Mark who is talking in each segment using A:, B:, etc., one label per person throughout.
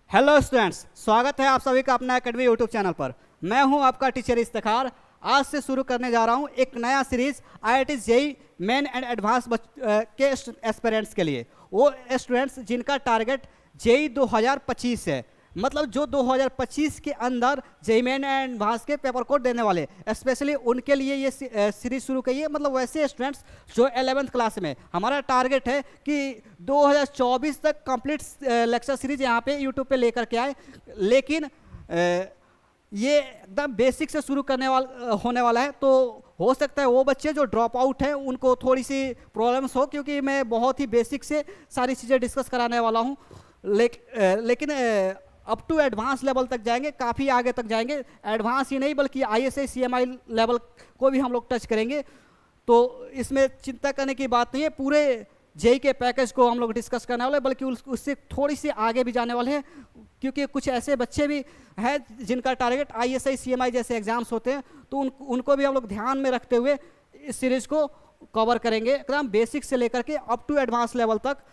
A: Hello students, स्वागत है आप सभी का अपना एकेडमी यूट्यूब चैनल पर। मैं हूं आपका टीचर इफ्तिखार। आज से शुरू करने जा रहा हूं एक नया series IIT JEE main and advance के एस्पिरेंट्स के लिए। वो स्टूडेंट्स जिनका टारगेट जेईई 2025 है, मतलब जो 2025 के अंदर जेईई मेन एंड एडवांस के पेपर कोड देने वाले, स्पेशली उनके लिए ये सीरीज शुरू की है। मतलब वैसे स्टूडेंट्स जो 11th क्लास में, हमारा टारगेट है कि 2024 तक कंप्लीट लेक्चर सीरीज यहाँ पे यूट्यूब पे लेकर के आए। लेकिन ये एकदम बेसिक से शुरू करने होने वाला है, तो हो सकता है वो बच्चे जो ड्रॉप आउट हैं उनको थोड़ी सी प्रॉब्लम्स हो, क्योंकि मैं बहुत ही बेसिक से सारी चीज़ें डिस्कस कराने वाला हूँ। लेकिन अप टू एडवांस लेवल तक जाएंगे, काफ़ी आगे तक जाएंगे। एडवांस ही नहीं बल्कि ISI CMI लेवल को भी हम लोग टच करेंगे। तो इसमें चिंता करने की बात नहीं है, पूरे जेईई के पैकेज को हम लोग डिस्कस करने वाले, बल्कि उससे थोड़ी सी आगे भी जाने वाले हैं, क्योंकि कुछ ऐसे बच्चे भी हैं जिनका टारगेट ISI CMI जैसे एग्जाम्स होते हैं, तो उनको भी हम लोग ध्यान में रखते हुए इस सीरीज को कवर करेंगे, एकदम बेसिक से लेकर के अप टू एडवांस लेवल तक।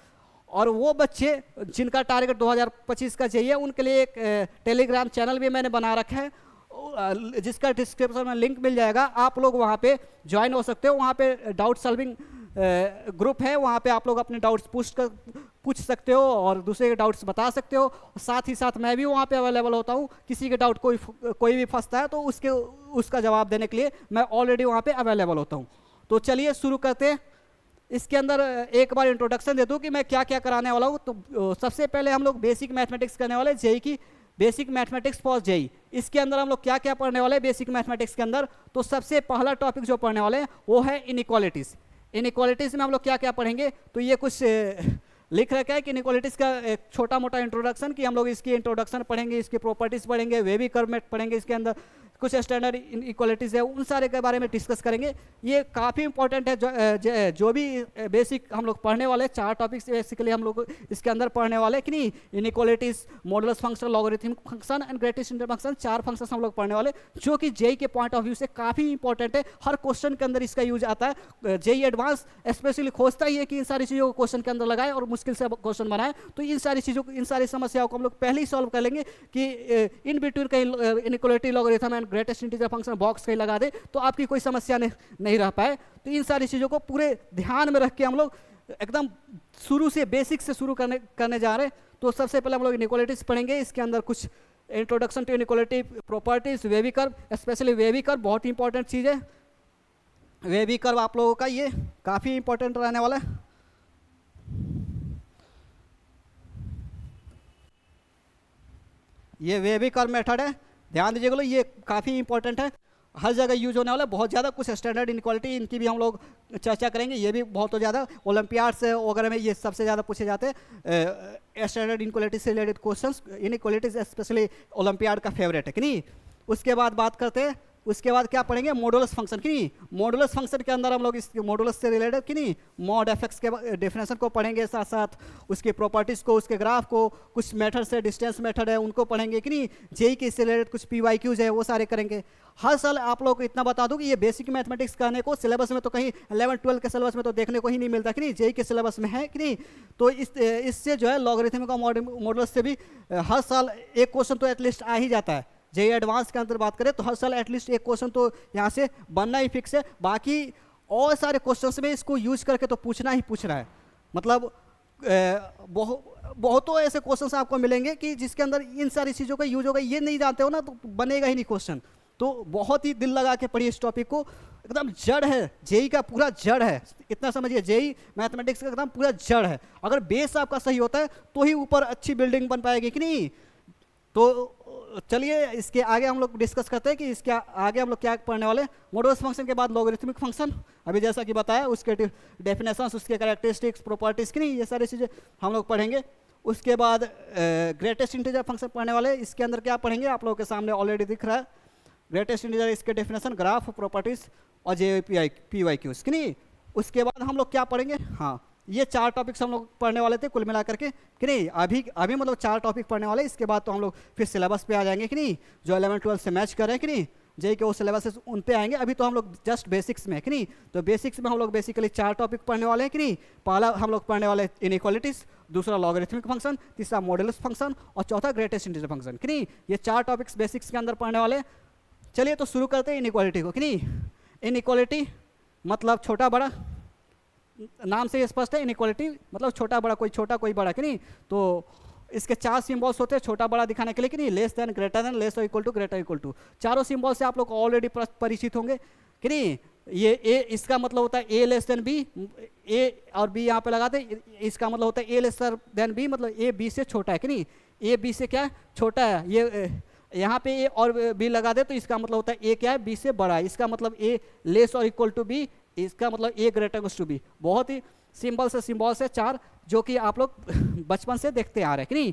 A: और वो बच्चे जिनका टारगेट 2025 का चाहिए, उनके लिए एक टेलीग्राम चैनल भी मैंने बना रखा है, जिसका डिस्क्रिप्शन में लिंक मिल जाएगा। आप लोग वहाँ पे ज्वाइन हो सकते हो। वहाँ पे डाउट सॉल्विंग ग्रुप है, वहाँ पे आप लोग अपने डाउट्स पूछ सकते हो और दूसरे के डाउट्स बता सकते हो। साथ ही साथ मैं भी वहाँ पे अवेलेबल होता हूँ। किसी के डाउट कोई भी फंसता है तो उसका जवाब देने के लिए मैं ऑलरेडी वहाँ पे अवेलेबल होता हूँ। तो चलिए शुरू करते हैं। इसके अंदर एक बार इंट्रोडक्शन दे दूं कि मैं क्या क्या कराने वाला हूँ। तो सबसे पहले हम लोग बेसिक मैथमेटिक्स करने वाले, जेईई की बेसिक मैथमेटिक्स फॉर जेईई। इसके अंदर हम लोग क्या क्या पढ़ने वाले हैं बेसिक मैथमेटिक्स के अंदर? तो सबसे पहला टॉपिक जो पढ़ने वाले हैं वो है इनइक्वालिटीज़। इनइक्वालिटीज़ में हम लोग क्या क्या पढ़ेंगे, तो ये कुछ लिख रखा है कि इनइक्वालिटीज़ का एक छोटा मोटा इंट्रोडक्शन, कि हम लोग इसकी इंट्रोडक्शन पढ़ेंगे, इसकी प्रॉपर्टीज़ पढ़ेंगे, वेवी कर्व में पढ़ेंगे, इसके अंदर कुछ स्टैंडर्ड इक्वालिटीज़ है, उन सारे के बारे में डिस्कस करेंगे। ये काफ़ी इंपॉर्टेंट है। जो भी बेसिक हम लोग पढ़ने वाले, 4 टॉपिक्स बेसिकली हम लोग इसके अंदर पढ़ने वाले, कि नहीं, inequalities, modulus function, logarithmic function and greatest integer function, 4 function हम लोग पढ़ने वाले, जो कि जेईई के पॉइंट ऑफ व्यू से काफ़ी इंपॉर्टेंट है। हर क्वेश्चन के अंदर इसका यूज आता है। जेईई एडवांस स्पेशली खोजता ही है कि इन सारी चीज़ों को क्वेश्चन के अंदर लगाए और मुश्किल से क्वेश्चन बनाए। तो इन सारी चीज़ों को, इन सारी समस्याओं को हम लोग पहले ही सॉल्व कर लेंगे कि इन बिटवीन कहीं inequality, logarithm and greatest integer function box कहीं लगा दे तो आपकी कोई समस्या नहीं रह पाए। तो इन सारी चीज़ों को पूरे ध्यान में रख के हम लोग एकदम शुरू से बेसिक से शुरू करने जा रहे हैं। तो सबसे पहले हम लोग इनइक्वालिटीज पढ़ेंगे। इसके अंदर कुछ introduction to inequality, properties, wavy curve, specially wavy curve बहुत इंपॉर्टेंट चीज़ है। वेवी कर्व आप लोगों का ये काफ़ी इंपॉर्टेंट रहने वाला है। ये वेवी कर्व मेथड है, ध्यान दीजिएगा, ये काफ़ी इंपॉर्टेंट है, हर जगह यूज होने वाला है बहुत ज़्यादा। कुछ स्टैंडर्ड इनक्वालिटी, इनकी भी हम लोग चर्चा करेंगे। ये भी बहुत ज़्यादा ओलंपियाड्स वगैरह में ये सबसे ज़्यादा पूछे जाते हैं स्टैंडर्ड इनक्वालिटी से related questions. Inequalities specially olympiad का फेवरेट है, कि नहीं। उसके बाद बात करते हैं, उसके बाद क्या पढ़ेंगे, मॉडुलस फंक्शन, कि नहीं। मॉडुलस फंक्शन के अंदर हम लोग इस मॉडुलस से रिलेटेड, कि नहीं, मॉड एफएक्स के डेफिनेशन को पढ़ेंगे, साथ साथ उसके प्रॉपर्टीज़ को, उसके ग्राफ को, कुछ मेथड से, डिस्टेंस मेथड है उनको पढ़ेंगे, कि नहीं। जेईई के इससे रिलेटेड कुछ PYQs है वो सारे करेंगे। हर साल आप लोग को इतना बता दूं कि ये बेसिक मैथमेटिक्स करने को सिलेबस में तो कहीं 11-12 के सिलेबस में तो देखने को ही नहीं मिलता, कि नहीं, जेईई के सिलेबस में है, कि नहीं। तो इससे जो है लॉगरिथमिक और मॉडुलस से भी हर साल एक क्वेश्चन तो एटलीस्ट आ ही जाता है। जेईई एडवांस के अंदर बात करें तो हर साल एटलीस्ट एक क्वेश्चन तो यहाँ से बनना ही फिक्स है। बाकी और सारे क्वेश्चंस में इसको यूज करके तो पूछना ही पूछना है। मतलब बहुतों ऐसे क्वेश्चंस आपको मिलेंगे कि जिसके अंदर इन सारी चीज़ों का यूज होगा, ये नहीं जानते हो ना तो बनेगा ही नहीं क्वेश्चन। तो बहुत ही दिल लगा के पढ़िए इस टॉपिक को, एकदम जड़ है, जेईई का पूरा जड़ है, इतना समझिए। जेईई मैथमेटिक्स का एकदम पूरा जड़ है। अगर बेस आपका सही होता है तो ही ऊपर अच्छी बिल्डिंग बन पाएगी, कि नहीं। तो चलिए इसके आगे हम लोग डिस्कस करते हैं कि इसके आगे हम लोग क्या पढ़ने वाले हैं। मॉडुलस फंक्शन के बाद लॉगरिथमिक फंक्शन, अभी जैसा कि बताया, उसके डेफिनेशंस, उसके कैरेक्टरिस्टिक्स, प्रॉपर्टीज़, की नहीं, ये सारी चीज़ें हम लोग पढ़ेंगे। उसके बाद ग्रेटेस्ट इंटीजर फंक्शन पढ़ने वाले। इसके अंदर क्या पढ़ेंगे आप लोगों के सामने ऑलरेडी दिख रहा है। ग्रेटेस्ट इंटीजर, इसके डेफिनेशन, ग्राफ, प्रॉपर्टीज़ और PYQs, कि नहीं। उसके बाद हम लोग क्या पढ़ेंगे, हाँ, ये 4 टॉपिक्स हम लोग पढ़ने वाले थे कुल मिला करके, कि नहीं। अभी मतलब 4 टॉपिक पढ़ने वाले। इसके बाद तो हम लोग फिर सिलेबस पे आ जाएंगे, कि नहीं, जो 11-12 से मैच कर रहे हैं, कि नहीं। जेईई के वो सिलेबस उन पे आएंगे। अभी तो हम लोग जस्ट बेसिक्स में, कि नहीं। तो बेसिक्स में हम लोग बेसिकली 4 टॉपिक पढ़ने वाले हैं, कि नहीं। पहला हम लोग पढ़ने वाले इनइक्वालिटीज़, दूसरा लॉगरिथमिक फंक्शन, तीसरा मॉडुलस फंक्शन और चौथा ग्रेटेस्ट इंटीजर फंक्शन कि नहीं। ये 4 टॉपिक्स बेसिक्स के अंदर पढ़ने वाले। चलिए तो शुरू करते हैं इनइक्वालिटी को कि नहीं। इनइक्वालिटी मतलब छोटा बड़ा, नाम से स्पष्ट है। इनइक्वालिटी मतलब छोटा बड़ा, कोई छोटा कोई बड़ा कि नहीं। तो इसके 4 सिंबल्स होते हैं छोटा बड़ा दिखाने के लिए कि नहीं, less than, greater than, less और equal to, greater equal to. चारों सिंबल से आप लोग ऑलरेडी परिचित होंगे कि नहीं। ये ए, इसका मतलब होता है ए लेस देन बी, ए और बी यहाँ पे लगाते हैं। इसका मतलब होता है ए लेस देन बी, मतलब ए बी से छोटा है कि नहीं। ए बी से क्या है, छोटा है। ये यहाँ पे ए और बी लगा दे तो इसका मतलब होता है ए क्या है, बी से बड़ा है। इसका मतलब ए लेस और इक्वल टू बी, इसका मतलब ए ग्रेटर टू बी। बहुत ही सिंबल्स है 4 जो कि आप लोग बचपन से देखते आ रहे हैं कि नहीं।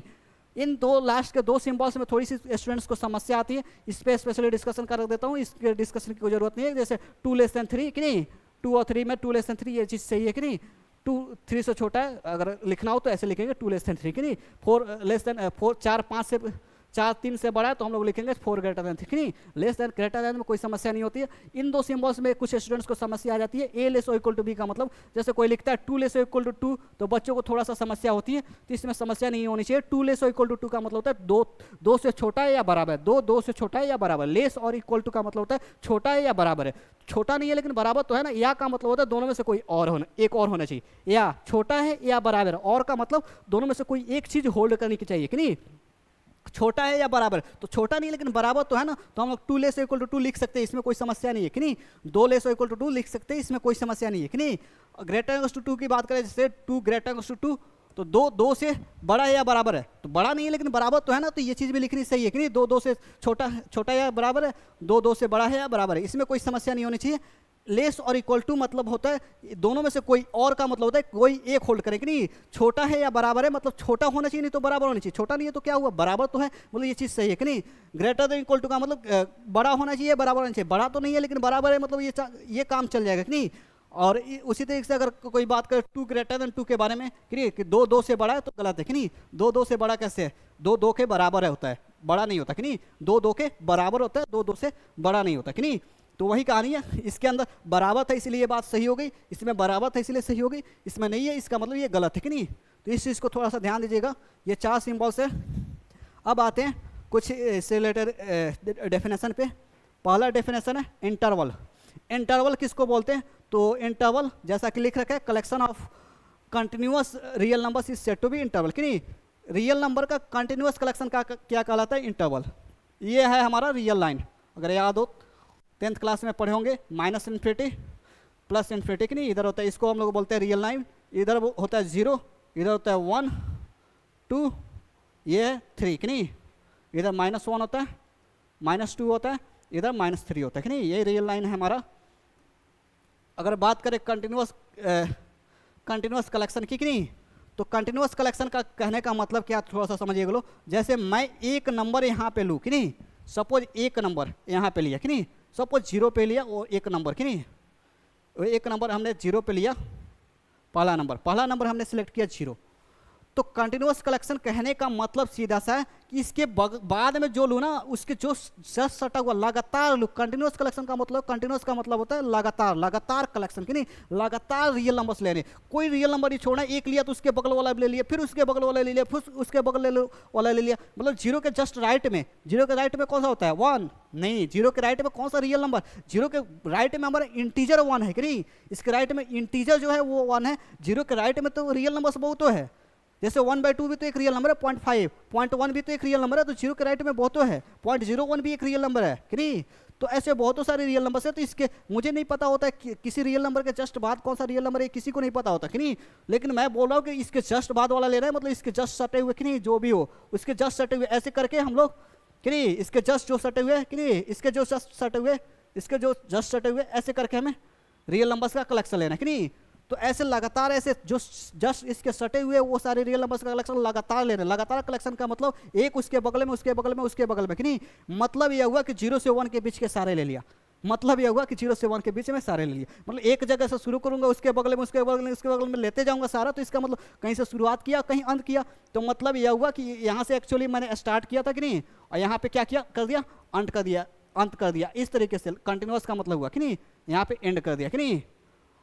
A: इन लास्ट के 2 सिंबल्स में थोड़ी सी स्टूडेंट्स को समस्या आती है, इस पर स्पेशली डिस्कशन कर देता हूँ। इसके डिस्कशन की कोई जरूरत नहीं है। जैसे 2 लेस देन 3 कि नहीं, 2 और 3 में 2 लेस देन 3 ये चीज़ सही है कि नहीं। 2 3 से छोटा है, अगर लिखना हो तो ऐसे लिखेंगे 2 लेस देन 3 कि नहीं। 4 लेस देन 4, 4 5 से 4 3 से बड़ा है तो हम लोग लिखेंगे 4 ग्रेटर देन 3 कि नहीं। लेस देन ग्रेटर देन में कोई समस्या नहीं होती है। इन 2 सिंबल्स में कुछ स्टूडेंट्स को समस्या आ जाती है। ए लेस और इक्वल टू बी का मतलब, जैसे कोई लिखता है 2 लेस और इक्वल टू 2 तो बच्चों को थोड़ा सा समस्या होती है, तो इसमें समस्या नहीं होनी चाहिए। 2 लेस और इक्वल टू 2 का मतलब होता है 2 से छोटा है या बराबर है। 2 से छोटा है या बराबर। लेस और इक्वल टू का मतलब होता है छोटा है या बराबर है। छोटा नहीं है लेकिन बराबर तो है ना। या का मतलब होता है दोनों में से कोई और होना, एक और होना चाहिए। या छोटा है या बराबर है, और का मतलब दोनों में से कोई एक चीज होल्ड करनी चाहिए कि नहीं। छोटा है या बराबर, तो छोटा नहीं लेकिन बराबर तो है ना, तो हम लोग 2 लेस इक्वल टू 2 लिख सकते हैं, इसमें कोई समस्या नहीं है कि नहीं। 2 लेस इक्वल टू 2 लिख सकते हैं, इसमें कोई समस्या नहीं है कि नहीं। ग्रेटर टू 2 की बात करें, जैसे 2 ग्रेटर टू 2 तो 2 से बड़ा है या बराबर है, तो बड़ा नहीं है लेकिन बराबर तो है ना, तो ये चीज़ भी लिखनी सही है कि नहीं। 2 से छोटा या बराबर है, 2 से बड़ा है या बराबर है, इसमें कोई समस्या नहीं होनी चाहिए। लेस और इक्वल टू मतलब होता है दोनों में से कोई और का मतलब होता है कोई एक होल्ड करे कि नहीं। छोटा है या बराबर है मतलब छोटा होना चाहिए, नहीं तो बराबर होना चाहिए। छोटा नहीं है तो क्या हुआ, बराबर तो है, मतलब ये चीज़ सही है कि नहीं। ग्रेटर देन इक्वल टू का मतलब बड़ा होना चाहिए, बराबर होना चाहिए। बड़ा तो नहीं है लेकिन बराबर है, मतलब ये काम चल जाएगा कि नहीं। और उसी तरीके से अगर कोई बात करे 2 ग्रेटर देन 2 के बारे में कि नहीं, कि 2 से बड़ा है तो गलत है कि नहीं। 2 से बड़ा कैसे है, 2 के बराबर है होता है, बड़ा नहीं होता कि नहीं। 2 के बराबर होता है, 2 से बड़ा नहीं होता कि नहीं। तो वही कहानी है, इसके अंदर बराबर था इसलिए ये बात सही हो गई, इसमें बराबर था इसलिए सही हो गई, इसमें नहीं है इसका मतलब ये गलत है कि नहीं। तो इस चीज़ को थोड़ा सा ध्यान दीजिएगा। ये 4 सिंबल्स है। अब आते हैं कुछ इससे रिलेटेड डेफिनेशन पे। पहला डेफिनेशन है इंटरवल। इंटरवल किसको बोलते हैं, तो इंटरवल जैसा कि लिख रखा है, collection of continuous real numbers is said to be interval कि नहीं। रियल नंबर का कंटिन्यूअस कलेक्शन का क्या कहलाता है, इंटरवल। ये है हमारा रियल लाइन, अगर याद हो 10th क्लास में पढ़े होंगे, माइनस इन्फिनिटी प्लस इन्फिनिटी कि नहीं। इधर होता है, इसको हम लोग बोलते हैं रियल लाइन। इधर होता है 0, इधर होता है 1 2, ये 3 कि नहीं। इधर -1 होता है, -2 होता है, इधर -3 होता है कि नहीं। ये रियल लाइन है हमारा। अगर बात करें कंटिन्यूअस कलेक्शन की कि नहीं, तो कंटिन्यूअस कलेक्शन का कहने का मतलब क्या, थोड़ा सा समझिएगा लो। जैसे मैं एक नंबर यहाँ पे लूँ कि नहीं, सपोज एक नंबर यहाँ पे लिया कि नहीं, सपोज 0 पे लिया वो एक नंबर कि नहीं। एक नंबर हमने 0 पे लिया, पहला नंबर हमने सिलेक्ट किया 0। तो कंटिन्यूअस कलेक्शन कहने का मतलब सीधा सा है कि इसके बाद में जो लूँ ना, उसके जो जस्ट सटा हुआ लगातार लूँ। कंटिन्यूअस कलेक्शन का मतलब, कंटिन्यूअस का मतलब होता है लगातार कलेक्शन कि नहीं। लगातार रियल नंबर्स लेने, कोई रियल नंबर नहीं छोड़ना। एक लिया तो उसके बगल वाला ले लिया, फिर उसके बगल वाला ले लिया, फिर उसके बगल वाला ले लिया। मतलब 0 के जस्ट राइट में, 0 के राइट में कौन सा होता है, 1 नहीं। 0 के राइट में कौन सा रियल नंबर, 0 के राइट में हमारा इंटीजर 1 है कि नहीं। इसके राइट में इंटीजर जो है वो 1 है। 0 के राइट में तो रियल नंबर्स बहुत है, जैसे 1/2 भी तो एक रियल नंबर है, 0.5, 0.1 भी तो एक रियल नंबर है, तो 0 के राइट में बहुत है। 0.01 भी एक रियल नंबर है कि नहीं। तो ऐसे बहुत सारे रियल नंबर है। तो इसके मुझे नहीं पता होता है कि किसी रियल नंबर के जस्ट बाद कौन सा रियल नंबर है, किसी को नहीं पता होता कि नहीं। लेकिन मैं बोल रहा हूँ कि इसके जस्ट बाद वाला लेना है, मतलब इसके जस्ट सटे हुए कि नहीं, जो भी हो उसके जस्ट सटे हुए, ऐसे करके हम लोग कि नहीं, इसके जस्ट जो सटे हुए कि नहीं, इसके जो जस्ट सटे हुए, इसके जो जस्ट सटे हुए, ऐसे करके हमें रियल नंबर्स का कलेक्शन लेना है कि नहीं। तो ऐसे लगातार ऐसे जो जस्ट इसके सटे हुए वो सारे रियल नंबर्स का कलेक्शन लगातार लेना। लगातार कलेक्शन का मतलब एक उसके बगल में, उसके बगल में, उसके बगल में कि नहीं। मतलब यह हुआ कि 0 से 1 के बीच के सारे ले लिया। मतलब यह हुआ कि 0 से 1 के बीच में सारे ले लिया। मतलब एक जगह से शुरू करूंगा, उसके बगल में, उसके बगल में, उसके बगल में लेते जाऊंगा सारा। तो इसका मतलब कहीं से शुरुआत किया, कहीं अंत किया। तो मतलब यह हुआ कि यहाँ से एक्चुअली मैंने स्टार्ट किया था कि नहीं, और यहाँ पे क्या किया, कर दिया, अंत कर दिया। इस तरीके से कंटिन्यूअस का मतलब हुआ कि नहीं, यहाँ पे एंड कर दिया कि नहीं।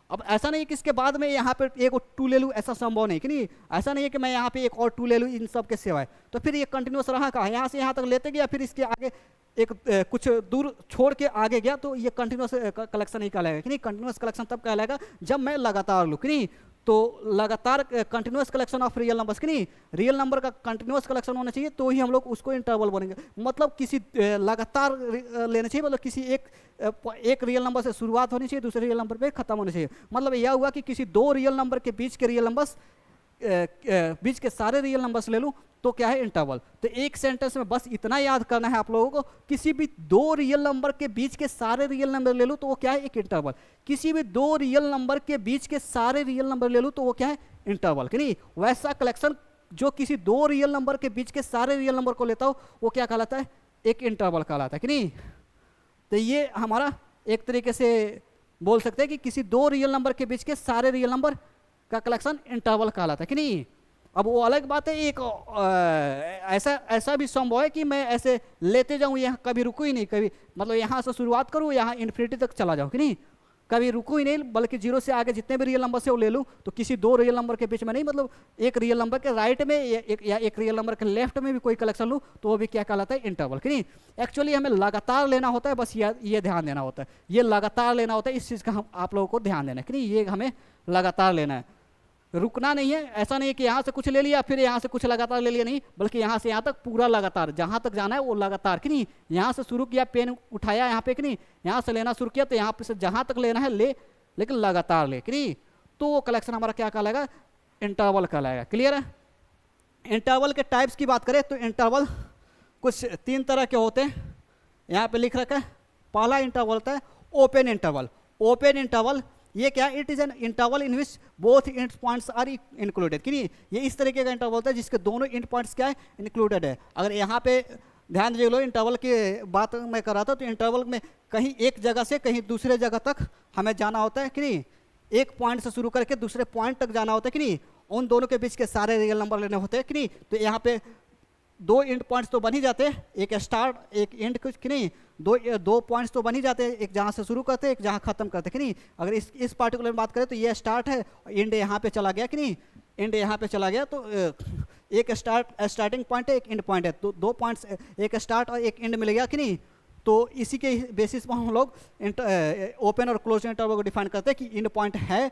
A: अब ऐसा नहीं कि इसके बाद में यहाँ पे एक 2 ले लूँ, ऐसा संभव नहीं कि नहीं। ऐसा नहीं है कि मैं यहाँ पे एक और 2 ले लूँ इन सब के सिवाय, तो फिर ये कंटिन्यूस रहा कहाँ, यहाँ से यहाँ तक लेते गया, फिर इसके आगे एक कुछ दूर छोड़ के आगे गया, तो ये कंटिन्यूस कलेक्शन ही कहलाएगा कि नहीं। कंटिन्यूस कलेक्शन तब कहलाएगा जब मैं लगातार लूँ कि नहीं। तो लगातार continuous collection of real numbers कि नहीं, रियल नंबर का कंटिन्यूस कलेक्शन होना चाहिए, तो ही हम लोग उसको इंटरवल बोलेंगे। मतलब किसी लगातार लेना चाहिए, मतलब किसी एक रियल नंबर से शुरुआत होनी चाहिए, दूसरे रियल नंबर पे खत्म होनी चाहिए। मतलब यह हुआ कि किसी 2 रियल नंबर के बीच के रियल नंबर्स बीच के सारे रियल नंबर्स ले लूँ तो क्या है, इंटरवल। तो एक सेंटेंस में बस इतना याद करना है आप लोगों को, किसी भी 2 रियल नंबर के बीच के सारे रियल नंबर ले लूँ तो वो क्या है, एक इंटरवल। किसी भी 2 रियल नंबर के बीच के सारे रियल नंबर ले लूँ तो वो क्या है, इंटरवल कि नहीं। वैसा कलेक्शन जो किसी 2 रियल नंबर के बीच के सारे रियल नंबर को लेता हो वो क्या कहलाता है, एक इंटरवल कहलाता है कि नहीं। तो ये हमारा एक तरीके से बोल सकते हैं कि किसी 2 रियल नंबर के बीच के सारे रियल नंबर का कलेक्शन इंटरवल कहलाता है कि नहीं। अब वो अलग बात है, एक ऐसा भी संभव है कि मैं ऐसे लेते जाऊं, यहाँ कभी रुकूं ही नहीं, कभी मतलब यहाँ से शुरुआत करूं, यहाँ इन्फिनिटी तक चला जाऊं कि नहीं, कभी रुकूं ही नहीं, बल्कि 0 से आगे जितने भी रियल नंबर से वो ले लूं, तो किसी 2 रियल नंबर के बीच में नहीं, मतलब एक रियल नंबर के राइट में या एक रियल नंबर के लेफ्ट में भी कोई कलेक्शन लूँ तो वो भी क्या कहलाता है, इंटरवल कि नहीं। एक्चुअली हमें लगातार लेना होता है, बस ये ध्यान देना होता है, ये लगातार लेना होता है, इस चीज़ का हम आप लोगों को ध्यान देना है कि नहीं, ये हमें लगातार लेना है, रुकना नहीं है। ऐसा नहीं है कि यहाँ से कुछ ले लिया फिर यहाँ से कुछ लगातार ले लिया, नहीं, बल्कि यहाँ से यहाँ तक पूरा लगातार, जहाँ तक जाना है वो लगातार कि नहीं। यहाँ से शुरू किया, पेन उठाया यहाँ पे कि नहीं, यहाँ से लेना शुरू किया, तो यहाँ पे से जहाँ तक लेना है ले, लेकिन लगातार ले कि नहीं, तो वो कलेक्शन हमारा क्या कहलाएगा, इंटरवल कहलाएगा। क्लियर है। इंटरवल के टाइप्स की बात करें तो इंटरवल कुछ 3 तरह के होते हैं, यहाँ पे लिख रखा है। पहला इंटरवल होता है ओपन इंटरवल। ओपन इंटरवल ये क्या, it is an interval in which both end points are included कि नहीं। ये इस तरीके का इंटरवल होता है जिसके दोनों एंड पॉइंट्स क्या है, इंक्लूडेड है। अगर यहाँ पे ध्यान दे लो, इंटरवल की बात मैं कर रहा था, तो इंटरवल में कहीं एक जगह से कहीं दूसरे जगह तक हमें जाना होता है कि नहीं, एक पॉइंट से शुरू करके दूसरे पॉइंट तक जाना होता है कि नहीं, उन दोनों के बीच के सारे रियल नंबर लेने होते हैं कि नहीं। तो यहाँ पे 2 एंड पॉइंट्स तो बन ही जाते हैं, एक स्टार्ट एक एंड कुछ कि नहीं, दो पॉइंट्स तो बन ही जाते हैं, एक जहाँ से शुरू करते हैं एक जहाँ खत्म करते हैं कि नहीं। अगर इस पार्टिकुलर बात करें तो ये स्टार्ट है, एंड यहाँ पे चला गया कि नहीं, एंड यहाँ पे चला गया, तो एक स्टार्टिंग पॉइंट है, एक एंड पॉइंट है, तो 2 पॉइंट्स, एक स्टार्ट और एक एंड मिल गया कि नहीं। तो इसी के बेसिस पर हम लोग ओपन और क्लोज इंटरवल को डिफाइन करते हैं कि एंड पॉइंट है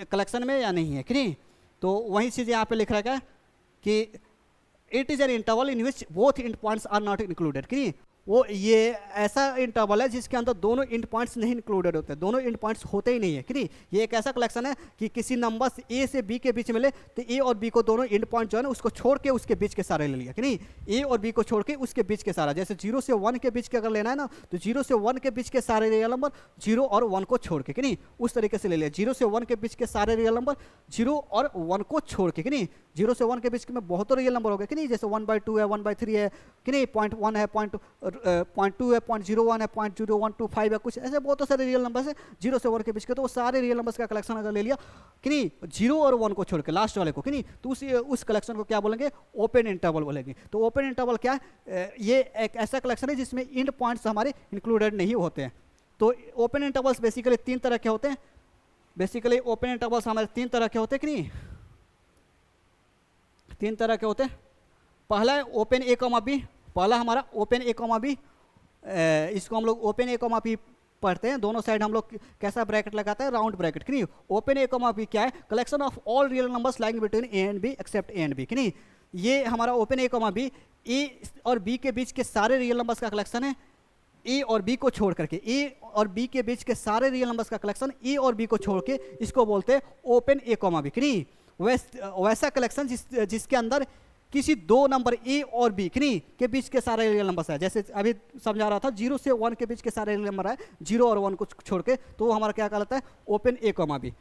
A: कलेक्शन में या नहीं है कि नहीं। तो वही चीज़ यहाँ पे लिख रखा है कि it is an interval in which both end points are not included कि नहीं। वो ये ऐसा इंटरवल है जिसके अंदर दोनों एंड पॉइंट्स नहीं इंक्लूडेड होते, दोनों एंड पॉइंट्स होते ही नहीं है कि नहीं। ये एक ऐसा कलेक्शन है कि किसी नंबर ए से बी के बीच में ले, तो ए और बी को दोनों एंड पॉइंट जो है ना उसको छोड़ के उसके बीच के सारे ले लिया कि नहीं, ए और बी को छोड़ के उसके बीच के सारा। जैसे 0 से 1 के बीच के अगर लेना है ना, तो 0 से 1 के बीच के सारे रियल नंबर 0 और 1 को छोड़ के कि नहीं, उस तरीके से ले लिया। 0 से 1 के बीच के सारे रियल नंबर 0 और 1 को छोड़ के कि नहीं। 0 से 1 के बीच में बहुत रियल नंबर हो गए कि नहीं, जैसे 1/2 है, 1/3 है कि नहीं, 0.1 है, 0.2 है, 0.01 है, 0.0125 है, कुछ ऐसे बहुत सारे रियल नंबर है 0 से 1 के बीच के। तो वो सारे रियल नंबर्स का कलेक्शन अगर ले लिया कि नहीं, 0 और 1 को छोड़ के लास्ट वाले को कि नहीं, तो उस कलेक्शन को क्या बोलेंगे, ओपन इंटरवल बोलेंगे। तो ओपन इंटरवल क्या है, ये एक ऐसा कलेक्शन है जिसमें एंड पॉइंट्स हमारे इंक्लूडेड नहीं होते हैं। तो ओपन इंटरवल्स बेसिकली 3 तरह के होते हैं। बेसिकली ओपन इंटरवल्स हमारे 3 तरह के होते हैं कि नहीं, 3 तरह के होते हैं। पहला है ओपन ए कॉमा बी, पहला हमारा ओपन ए कॉमा बी, इसको हम लोग ओपन ए कॉमा बी पढ़ते हैं। दोनों साइड हम लोग कैसा ब्रैकेट लगाते हैं, राउंड ब्रैकेट कि नहीं। ओपन ए कॉमा बी क्या है, collection of all real numbers lying between A and B except A and B कि नहीं। ये हमारा open A comma B, A और बी के बीच के सारे रियल नंबर्स का कलेक्शन है, ए और बी को छोड़ करके, ए और बी के बीच के सारे रियल नंबर्स का कलेक्शन ए और बी को छोड़ के, इसको बोलते हैं ओपन ए कॉमा बी कि नहीं। वैसा कलेक्शन जिसके अंदर किसी 2 नंबर ए और बी कि नहीं के बीच के सारे रियल नंबर्स है। जैसे अभी समझा रहा था, 0 से 1 के बीच के सारे रियल नंबर है, 0 और 1 को छोड़ के, तो वो हमारा क्या कहलाता है, ओपन ए कॉमा बी।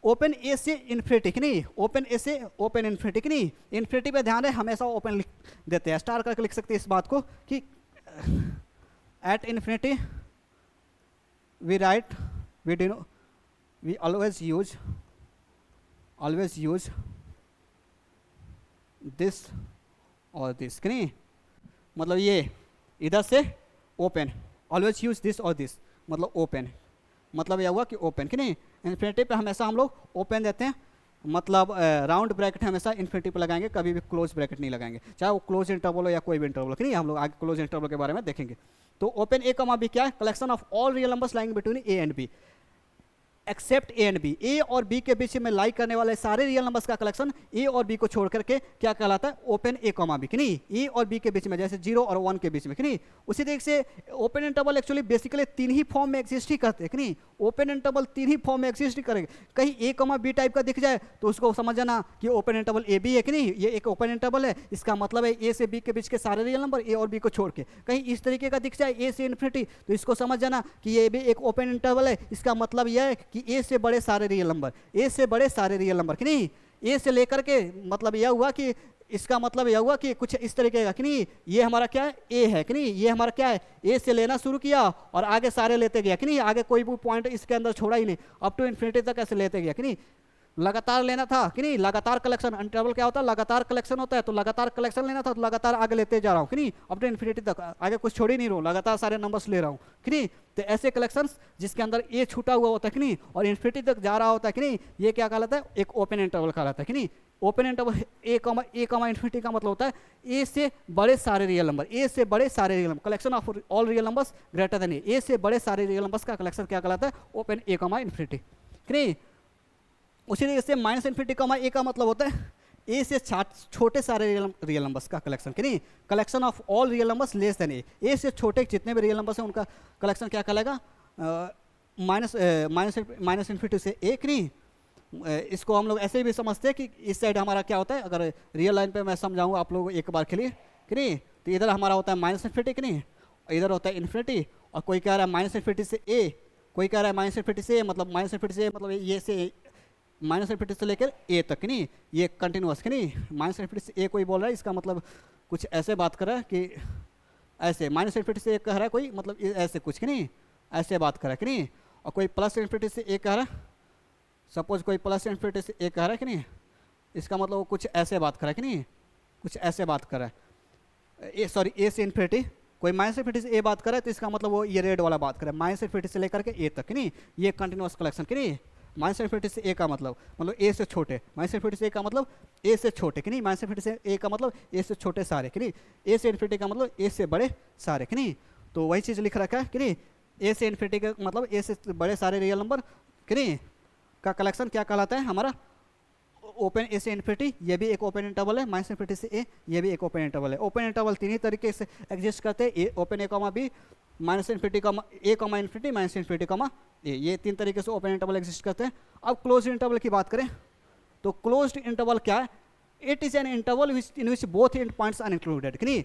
A: ओपन ए से इन्फिनिटी कि नहीं, ओपन ए से ओपन इन्फिनिटी कि नहीं। इन्फिनिटी पे ध्यान है, हमेशा ओपन लिख देते हैं, स्टार करके लिख सकते हैं इस बात को कि at infinity we always use this और दिस कि नहीं। मतलब ये इधर से ओपन, ऑलवेज यूज दिस और दिस मतलब ओपन, मतलब यह हुआ कि ओपन, कि नहीं। इन्फिनिटी पे हमेशा हम लोग ओपन देते हैं, मतलब राउंड ब्रैकेट हमेशा इन्फिनिटी पे लगाएंगे, कभी भी क्लोज ब्रैकेट नहीं लगाएंगे, चाहे वो क्लोज इंटरवल हो या कोई भी इंटरवल हो, कि नहीं। हम लोग आगे क्लोज इंटरवल के बारे में देखेंगे। तो ओपन ए कॉमा बी क्या है, collection of all real numbers lying between A and B except A and B, A और बी के बीच में लाई करने वाले सारे रियल नंबर्स का कलेक्शन ए और बी को छोड़ करके क्या कहलाता है, ओपन ए कॉमा बी, कि नहीं। ए और बी के बीच में, जैसे 0 और 1 के बीच में, कि नहीं। उसी तरीके से ओपन इंटरवल एक्चुअली बेसिकली 3 ही फॉर्म में एग्जिस्ट ही करते हैं, कि नहीं। ओपन इंटरवल 3 ही फॉर्म में एग्जिस्ट ही करेंगे। कहीं ए कॉमा बी टाइप का दिख जाए तो उसको समझ जाना कि ओपन इंटरवल ए बी है, कि नहीं। ये एक ओपन इंटरवल है, इसका मतलब है ए से बी के बीच के सारे रियल नंबर ए और बी को छोड़ के। कहीं इस तरीके का दिख जाए ए से इन्फिनिटी, तो इसको समझ जाना कि ये भी एक ओपन इंटरवल है, इसका मतलब यह है कि ए से बड़े सारे रियल नंबर, ए से बड़े सारे रियल नंबर, कि नहीं। ए से लेकर के मतलब यह हुआ कि इसका मतलब यह हुआ कि कुछ इस तरीके का, कि नहीं। ये हमारा क्या है, ए है, कि नहीं। ये हमारा क्या है, ए से लेना शुरू किया और आगे सारे लेते गया, कि नहीं। आगे कोई भी पॉइंट इसके अंदर छोड़ा ही नहीं, अप टू इन्फिनिटी तक ऐसे लेते गया, कि नहीं। लगातार लेना था, कि नहीं। लगातार कलेक्शन, इंटरवल क्या होता है, लगातार कलेक्शन होता है, तो लगातार कलेक्शन लेना था, तो लगातार आगे लेते जा रहा हूँ, कि नहीं। अप टू इन्फिनिटी तक आगे कुछ छोड़ ही नहीं रहा हूँ, लगातार सारे नंबर्स ले रहा हूँ, कि नहीं। तो ऐसे कलेक्शंस जिसके अंदर ए छूटा हुआ होता है, कि नहीं, और इन्फिनिटी तक जा रहा होता है, कि नहीं, ये क्या कहलाता है, एक ओपन इंटरवल कहलाता है, कि नहीं। ओपन इंटरवल ए कॉमा इन्फिनिटी का मतलब होता है ए से बड़े सारे रियल नंबर, ए से बड़े सारे real number, collection of all real numbers greater than a से बड़े सारे रियल नंबर्स का कलेक्शन क्या कहलाता है, ओपन ए कॉमा इन्फिनिटी, कि नहीं। उसी तरीके से माइनस इन्फिनिटी कॉमा ए का मतलब होता है ए से छोटे सारे रियल नंबर्स का कलेक्शन, कि नहीं। Collection of all real numbers less than a से छोटे जितने भी रियल नंबर्स हैं उनका कलेक्शन क्या कहलाएगा, माइनस इन्फिनिटी से ए, कि नहीं। इसको हम लोग ऐसे भी समझते हैं कि इस साइड हमारा क्या होता है, अगर रियल लाइन पे मैं समझाऊँ आप लोग एक बार के लिए, कि नहीं। तो इधर हमारा होता है माइनस इन्फिनिटी, कि नहीं, इधर होता है इन्फिनिटी, और कोई कह रहा है माइनस इन्फिनिटी से ए, कोई कह रहा है माइनस इन्फिनिटी से, मतलब माइनस इन्फिनिटी से मतलब ये से माइनस इन्फिनिटी से लेकर ए तक, नहीं। ये कंटिन्यूअस, कि नहीं। माइनस इन्फिनिटी से ए कोई बोल रहा है, इसका मतलब कुछ ऐसे बात कर रहा है कि ऐसे माइनस इन्फिनिटी से ए कह रहा है कोई, मतलब ऐसे कुछ, कि नहीं, ऐसे बात कर रहा है, कि नहीं। और कोई प्लस इन्फिनिटी से ए कह रहा है, सपोज कोई प्लस इन्फिनिटी से ए कह रहा है, कि नहीं, इसका मतलब वो कुछ ऐसे बात कर रहा है, कि नहीं, कुछ ऐसे बात कर रहा है। ए सॉरी ए से इन्फिनिटी कोई माइनस इन्फिनिटी से ए बात कर रहा है, तो इसका मतलब वो ये रेड वाला बात कर रहा है, माइनस इन्फिनिटी से लेकर के ए तक, कि नहीं। ये कंटिन्यूअस कलेक्शन, कि नहीं। माइनस इन्फिनिटी से ए का मतलब ए से छोटे, माइनस इन्फिनिटी से ए का मतलब ए से छोटे, कि नहीं। माइनस इन्फिनिटी से ए का मतलब ए से छोटे सारे, कि नहीं। ए से इन्फिनिटी का मतलब ए से बड़े सारे, कि नहीं। तो वही चीज़ लिख रखा है, कि नहीं। ए से इन्फिनिटी का मतलब ए से बड़े सारे रियल नंबर, कि नहीं, का कलेक्शन क्या कहलाता है हमारा, ओपन ए से इन्फिनिटी। ये भी एक ओपन इंटरवल है, माइनस इन्फिनिटी से ए, ये भी एक ओपन इंटरवल है। ओपन इंटरवल 3 ही तरीके से एग्जिस्ट करते हैं, open A comma b, minus infinity comma a comma infinity, minus infinity comma a, ये 3 तरीके से ओपन इंटरवल एग्जिस्ट करते हैं। अब क्लोज इंटरवल की बात करें तो क्लोज्ड इंटरवल क्या है, it is an interval in which both end points are included, कि नहीं।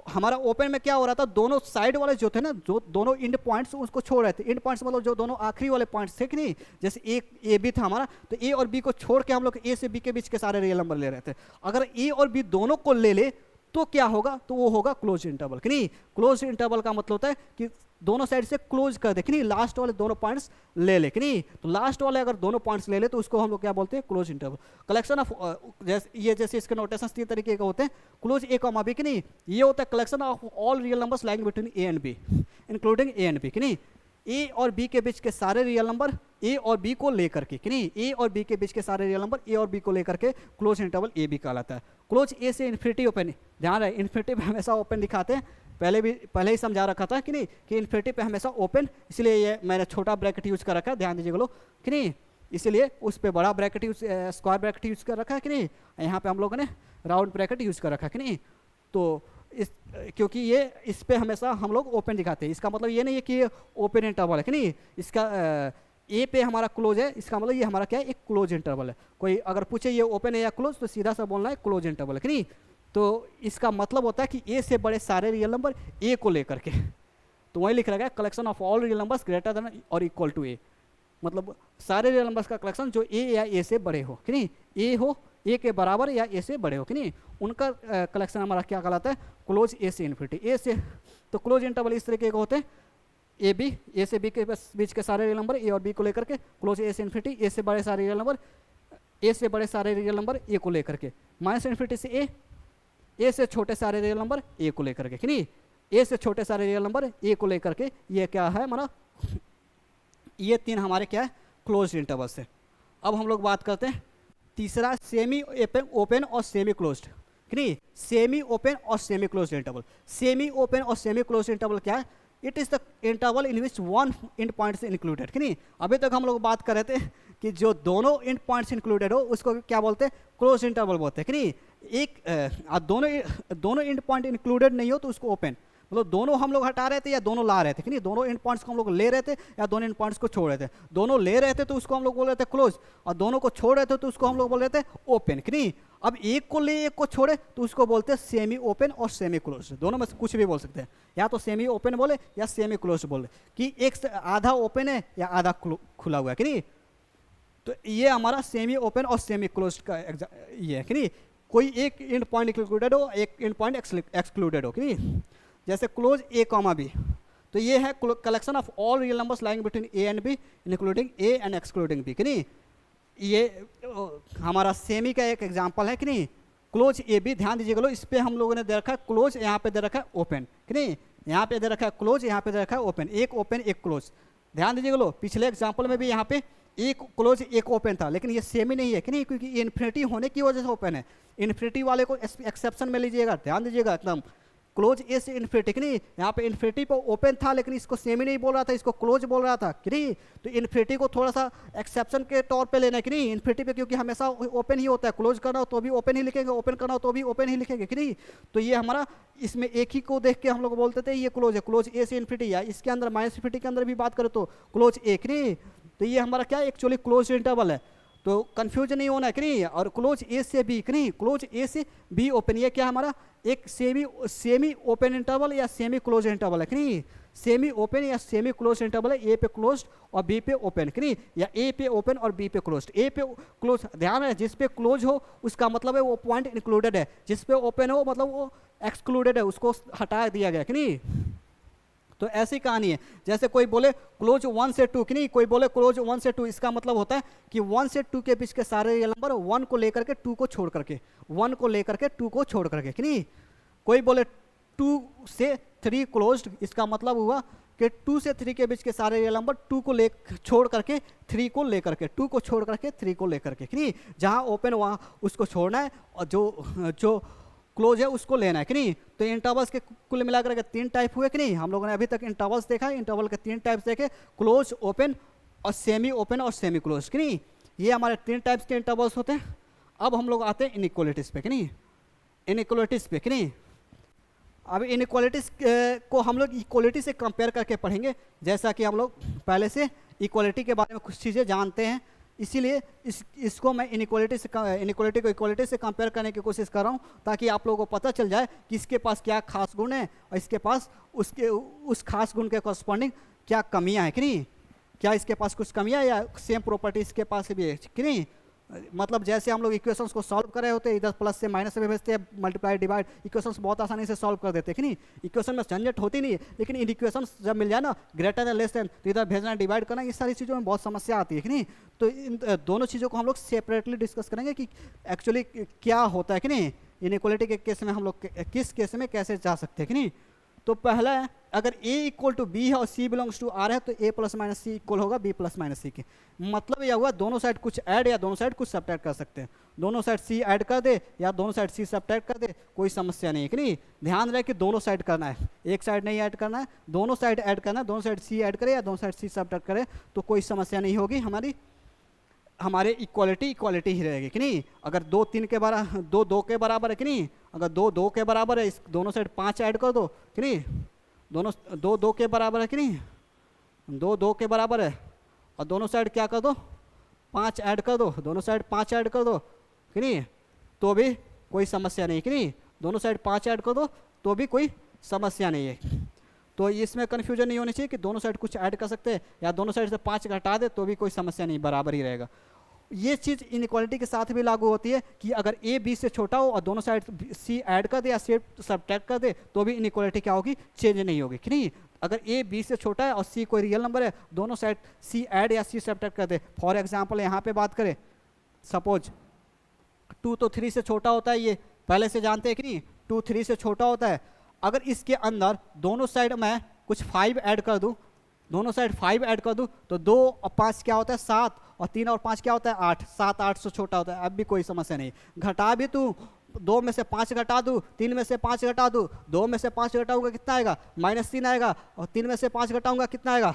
A: हमारा ओपन में क्या हो रहा था, दोनों साइड वाले जो थे ना, जो दोनों इंड पॉइंट्स उसको छोड़ रहे थे। इंड पॉइंट्स मतलब जो दोनों आखिरी वाले पॉइंट्स थे, कि नहीं। जैसे ए बी था हमारा, तो ए और बी को छोड़ के हम लोग ए से बी के बीच के सारे रियल नंबर ले रहे थे। अगर ए और बी दोनों को ले ले तो क्या होगा, तो वो होगा क्लोज इंटरवल, कि नहीं। क्लोज इंटरवल का मतलब होता है कि दोनों साइड से क्लोज कर दे, कि नहीं, लास्ट वाले दोनों पॉइंट्स ले ले, कि नहीं। तो लास्ट वाले अगर दोनों पॉइंट्स ले ले तो उसको हम लोग क्या बोलते हैं, क्लोज इंटरवल। कलेक्शन ऑफ जैसे इसके नोटेशन 3 तरीके के होते हैं, क्लोज ए कॉमा बी, कि नहीं। ये होता है collection of all real numbers lying between A and B including A and B, कि नहीं। ए और बी के बीच के सारे रियल नंबर ए और बी को लेकर के, कि नहीं। ए और बी के बीच के सारे रियल नंबर ए और बी को लेकर के क्लोज इंटरवल ए बी कहलाता है। क्लोज ए से इन्फिनिटी ओपन, ध्यान रहे इन्फिनिटी पे हमेशा ओपन दिखाते हैं, पहले ही समझा रखा था, कि नहीं, कि इन्फिनिटी पे हमेशा ओपन, इसलिए ये मैंने छोटा ब्रैकेट यूज कर रखा है, ध्यान दीजिएगा लोग, कि नहीं। इसलिए उस पर बड़ा bracket use, square bracket use कर रखा है, कि नहीं। यहाँ पे हम लोगों ने राउंड ब्रैकेट यूज कर रखा है, कि नहीं। तो क्योंकि ये इस पे हमेशा हम लोग ओपन दिखाते हैं, इसका मतलब ये नहीं है कि ये ओपन इंटरवल है, कि नहीं। इसका ए पे हमारा क्लोज है, इसका मतलब ये हमारा क्या है, एक क्लोज इंटरवल है। कोई अगर पूछे ये ओपन है या क्लोज, तो सीधा सा बोलना है क्लोज इंटरवल है, कि नहीं। तो इसका मतलब होता है कि ए से बड़े सारे रियल नंबर ए को लेकर के, तो वही लिख रखा है collection of all real numbers greater then और इक्वल टू ए, मतलब सारे रियल नंबर्स का कलेक्शन जो ए या ए से बड़े हो, कि नहीं। ए हो ए के बराबर या ए से बड़े हो, कि नहीं, उनका कलेक्शन हमारा क्या कहलाता है, क्लोज ए से इन्फिनिटी। ए से तो क्लोज इंटरवल इस तरीके के होते हैं, ए बी, ए से बी के बीच के सारे रियल नंबर ए और बी को लेकर के, क्लोज ए से इन्फिनिटी, ए से बड़े सारे रियल नंबर ए से बड़े सारे रियल नंबर ए को लेकर के, माइनस इन्फिनिटी से ए से छोटे सारे रियल नंबर ए को लेकर के, कि नहीं। ए से छोटे सारे रियल नंबर ए को लेकर के, ये क्या है हमारा, ये 3 हमारे क्या है, क्लोज इंटरवल्स है। अब हम लोग बात करते हैं तीसरा, सेमी ओपन और सेमी क्लोज्ड, नहीं, सेमी ओपन और semi closed interval. Semi open और सेमी क्लोज्ड इंटरवल क्या है? It is the interval in which one and points included, नहीं। अभी तक हम लोग बात कर रहे थे कि जो दोनों एंड पॉइंट्स इंक्लूडेड हो उसको क्या बोलते हैं, क्लोज इंटरवल बोलते हैं, नहीं। एक दोनों एंड पॉइंट इंक्लूडेड नहीं हो तो उसको ओपन, मतलब दोनों हम लोग हटा रहे थे या दोनों ला रहे थे, नहीं, दोनों एंड पॉइंट्स को हम लोग ले रहे थे या दोनों एंड पॉइंट्स को छोड़ रहे थे। दोनों ले रहे थे तो उसको हम लोग बोल रहे थे क्लोज, और दोनों को छोड़ रहे थे तो उसको हम लोग बोल रहे थे ओपन, नहीं। अब एक को ले एक को छोड़े तो उसको बोलते हैं सेमी ओपन और सेमी क्लोज। दोनों में से कुछ भी बोल सकते हैं, या तो सेमी ओपन बोले या सेमी क्लोज बोले, कि एक आधा ओपन है या आधा खुला हुआ है, कि नहीं। तो ये हमारा सेमी ओपन और सेमी क्लोज का ये है, कि नहीं। कोई एक एंड पॉइंट इंक्लूडेड हो, एक एंड पॉइंट एक्सक्लूडेड हो, कि नहीं। जैसे क्लोज ए कॉमा बी, तो ये है collection of all real numbers lying between A and B including A and excluding B, कि नहीं। ये हमारा सेमी का एक एग्जांपल है, कि नहीं। क्लोज ए बी, ध्यान दीजिएगा लो, इस पे हम लोगों ने दे रखा है क्लोज, यहाँ पे दे रखा है ओपन, कि नहीं। यहाँ पे दे रखा है क्लोज, यहाँ पे दे रखा है ओपन, एक ओपन एक क्लोज। ध्यान दीजिएगा लो, पिछले एग्जाम्पल में भी यहाँ पे एक क्लोज एक ओपन था, लेकिन ये सेमी नहीं है, कि नहीं, क्योंकि इन्फिनिटी होने की वजह से ओपन है। इन्फिनिटी वाले को एक्सेप्शन में लीजिएगा, ध्यान दीजिएगा एकदम। क्लोज ए से इन्फिनिटी, नहीं, यहाँ पे इन्फिनिटी पर ओपन था लेकिन इसको सेमी नहीं बोल रहा था, इसको क्लोज बोल रहा था, कि नहीं। तो इन्फिनिटी को थोड़ा सा एक्सेप्शन के तौर पे लेना है, कि नहीं। इन्फिनिटी पे क्योंकि हमेशा ओपन ही होता है, क्लोज करना हो तो भी ओपन ही लिखेंगे, ओपन करना हो तो भी ओपन ही लिखेंगे, कि नहीं। तो ये हमारा इसमें एक ही को देख के हम लोग बोलते थे ये क्लोज है, क्लोज ए से इन्फिनिटी। या इसके अंदर माइनस इन्फिनिटी के अंदर भी बात करें तो क्लोज ए, कि नहीं। तो ये हमारा क्या एक्चुअली क्लोज इंटरवल है, तो कंफ्यूजन नहीं होना है, कि नहीं। और क्लोज ए से बी, कि नहीं, क्लोज ए से बी ओपन, ये क्या हमारा एक सेमी ओपन इंटरवल या सेमी क्लोज इंटरवल है, कि नहीं। सेमी ओपन या सेमी क्लोज इंटरवल है, ए पे क्लोज और बी पे ओपन, कि नहीं। या ए पे ओपन और बी पे क्लोज। ए पे क्लोज, ध्यान है, जिस पे क्लोज हो उसका मतलब है वो पॉइंट इंक्लूडेड है, जिस पे ओपन हो मतलब वो एक्सक्लूडेड है, उसको हटा दिया गया, कि नहीं। तो ऐसी कहानी है। जैसे कोई बोले क्लोज 1 से 2, कि नहीं, कोई बोले क्लोज 1 से 2, इसका मतलब होता है कि 1 से 2 के बीच के सारे रियल नंबर 1 को लेकर के 2 को छोड़ करके, 1 को लेकर के 2 को छोड़ करके, कि नहीं। कोई बोले 2 से 3 क्लोज्ड, इसका मतलब हुआ कि 2 से 3 के बीच के सारे रियल नंबर 2 को छोड़ करके 3 को लेकर के, 2 को छोड़ करके 3 को लेकर के, कि नहीं। जहाँ ओपन वहाँ उसको छोड़ना है और जो क्लोज है उसको लेना है, कि नहीं। तो इंटरवल्स के कुल मिलाकर के 3 टाइप हुए, कि नहीं। हम लोगों ने अभी तक इंटरवल्स देखा है, इंटरवल के 3 टाइप्स देखे, क्लोज, ओपन और सेमी ओपन और सेमी क्लोज, कि नहीं। ये हमारे 3 टाइप्स के इंटरवल्स होते हैं। अब हम लोग आते हैं इनइक्वालिटीज़ पे, कि नहीं, इनइक्वालिटीज़ पे, कि नहीं। अब इनइक्वालिटीज़ को हम लोग इक्वालिटी से कंपेयर करके पढ़ेंगे, जैसा कि हम लोग पहले से इक्वालिटी के बारे में कुछ चीज़ें जानते हैं, इसीलिए इसको मैं इनइक्वालिटी को इक्वालिटी से कंपेयर करने की कोशिश कर रहा हूँ, ताकि आप लोगों को पता चल जाए कि इसके पास क्या खास गुण है और इसके पास उस खास गुण के कॉरस्पॉन्डिंग क्या कमियाँ हैं, कि नहीं। क्या इसके पास कुछ कमियाँ या सेम प्रॉपर्टी इसके पास भी है, कि नहीं। मतलब जैसे हम लोग इक्वेशंस को सॉल्व कर रहे होते हैं, इधर प्लस से माइनस में भेजते हैं, मल्टीप्लाई डिवाइड, इक्वेशंस बहुत आसानी से सॉल्व कर देते हैं, कि नहीं। इक्वेशन में झंझट होती नहीं है, लेकिन इन इक्वेशंस जब मिल जाए ना, ग्रेटर देन लेस देन, तो इधर भेजना डिवाइड करना, ये सारी चीज़ों में बहुत समस्या आती है, कि नहीं। तो इन दोनों चीज़ों को हम लोग सेपरेटली डिस्कस करेंगे कि एक्चुअली क्या होता है, कि नहीं। इनइक्वालिटी के केस में हम लोग किस केस में कैसे जा सकते हैं, कि नहीं। तो पहला है, अगर a इक्वल टू बी है और c बिलोंग्स टू r है तो a plus minus C equal होगा b प्लस माइनस सी के। मतलब यह हुआ दोनों साइड कुछ ऐड या दोनों साइड कुछ सब्ट्रैक्ट कर सकते हैं। दोनों साइड c ऐड कर दे या दोनों साइड c सब्ट्रैक्ट कर दे, कोई समस्या नहीं है, कि नहीं। ध्यान रहे कि दोनों साइड करना है, एक साइड नहीं ऐड करना है, दोनों साइड ऐड करना है। दोनों साइड c ऐड करे या दोनों साइड c सब्ट्रैक्ट करे तो कोई समस्या नहीं होगी, हमारे इक्वालिटी ही रहेगी, कि नहीं। अगर 2 3 के बराबर, 2 2 के बराबर है, कि नहीं। अगर 2 2 के बराबर है, इस दोनों साइड 5 ऐड कर दो, कि नहीं। दोनों 2 2 के बराबर है, कि नहीं, 2 2 के बराबर है, और दोनों साइड क्या कर दो, 5 ऐड कर दो, दोनों साइड 5 ऐड कर दो, कि नहीं, तो भी कोई समस्या नहीं, कि नहीं। दोनों साइड 5 ऐड कर दो तो भी कोई समस्या नहीं है। तो इसमें कन्फ्यूजन नहीं होनी चाहिए कि दोनों साइड कुछ ऐड कर सकते हैं या दोनों साइड से 5 घटा दे तो भी कोई समस्या नहीं, बराबर ही रहेगा। ये चीज़ इनइक्वालिटी के साथ भी लागू होती है कि अगर a b से छोटा हो और दोनों साइड c ऐड कर दे या c सब्ट्रैक्ट कर दे तो भी इनइक्वालिटी क्या होगी, चेंज नहीं होगी, कि नहीं। अगर a b से छोटा है और c कोई रियल नंबर है, दोनों साइड c ऐड या c सब्ट्रैक्ट कर दे। फॉर एग्जांपल यहाँ पे बात करें, सपोज 2 तो 3 से छोटा होता है, ये पहले से जानते हैं, कि नहीं। 2 3 से छोटा होता है। अगर इसके अंदर दोनों साइड मैं कुछ 5 ऐड कर दूँ, दोनों साइड 5 ऐड कर दूँ तो 2 और 5 क्या होता है 7, और 3 और 5 क्या होता है 8, 7 8 से छोटा होता है, अब भी कोई समस्या नहीं। घटा भी तू 2 में से 5 घटा दूँ, 3 में से 5 घटा दूँ, 2 में से 5 घटाऊंगा कितना आएगा -3 आएगा, और 3 में से 5 घटाऊंगा कितना आएगा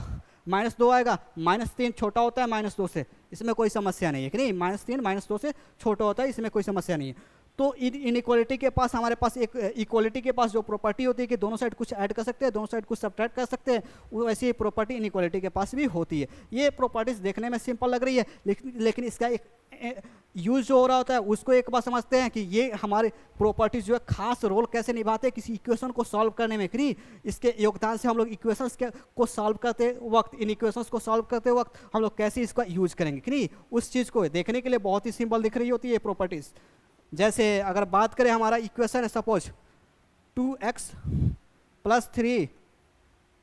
A: -2 आएगा। -3 छोटा होता है -2 से, इसमें कोई समस्या नहीं है कि नहीं, -3 -2 से छोटा होता है, इसमें कोई समस्या नहीं है। तो इनइक्वालिटी के पास हमारे पास एक इक्वालिटी के पास जो प्रॉपर्टी होती है कि दोनों साइड कुछ ऐड कर सकते हैं, दोनों साइड कुछ सब्ट्रैक्ट कर सकते हैं, वो वैसी प्रॉपर्टी इनइक्वालिटी के पास भी होती है। ये प्रॉपर्टीज देखने में सिंपल लग रही है, लेकिन इसका एक यूज जो हो रहा होता है उसको एक बार समझते हैं कि ये हमारे प्रॉपर्टीज जो है खास रोल कैसे निभाते हैं किसी इक्वेशन को सॉल्व करने में, कि नहीं इसके योगदान से हम लोग इक्वेशंस को सॉल्व करते वक्त, इन इक्वेशंस को सॉल्व करते वक्त हम लोग कैसे इसका यूज करेंगे, कि नहीं उस चीज़ को देखने के लिए बहुत ही सिंपल दिख रही होती है ये प्रॉपर्टीज। जैसे अगर बात करें हमारा इक्वेशन है सपोज 2x + 3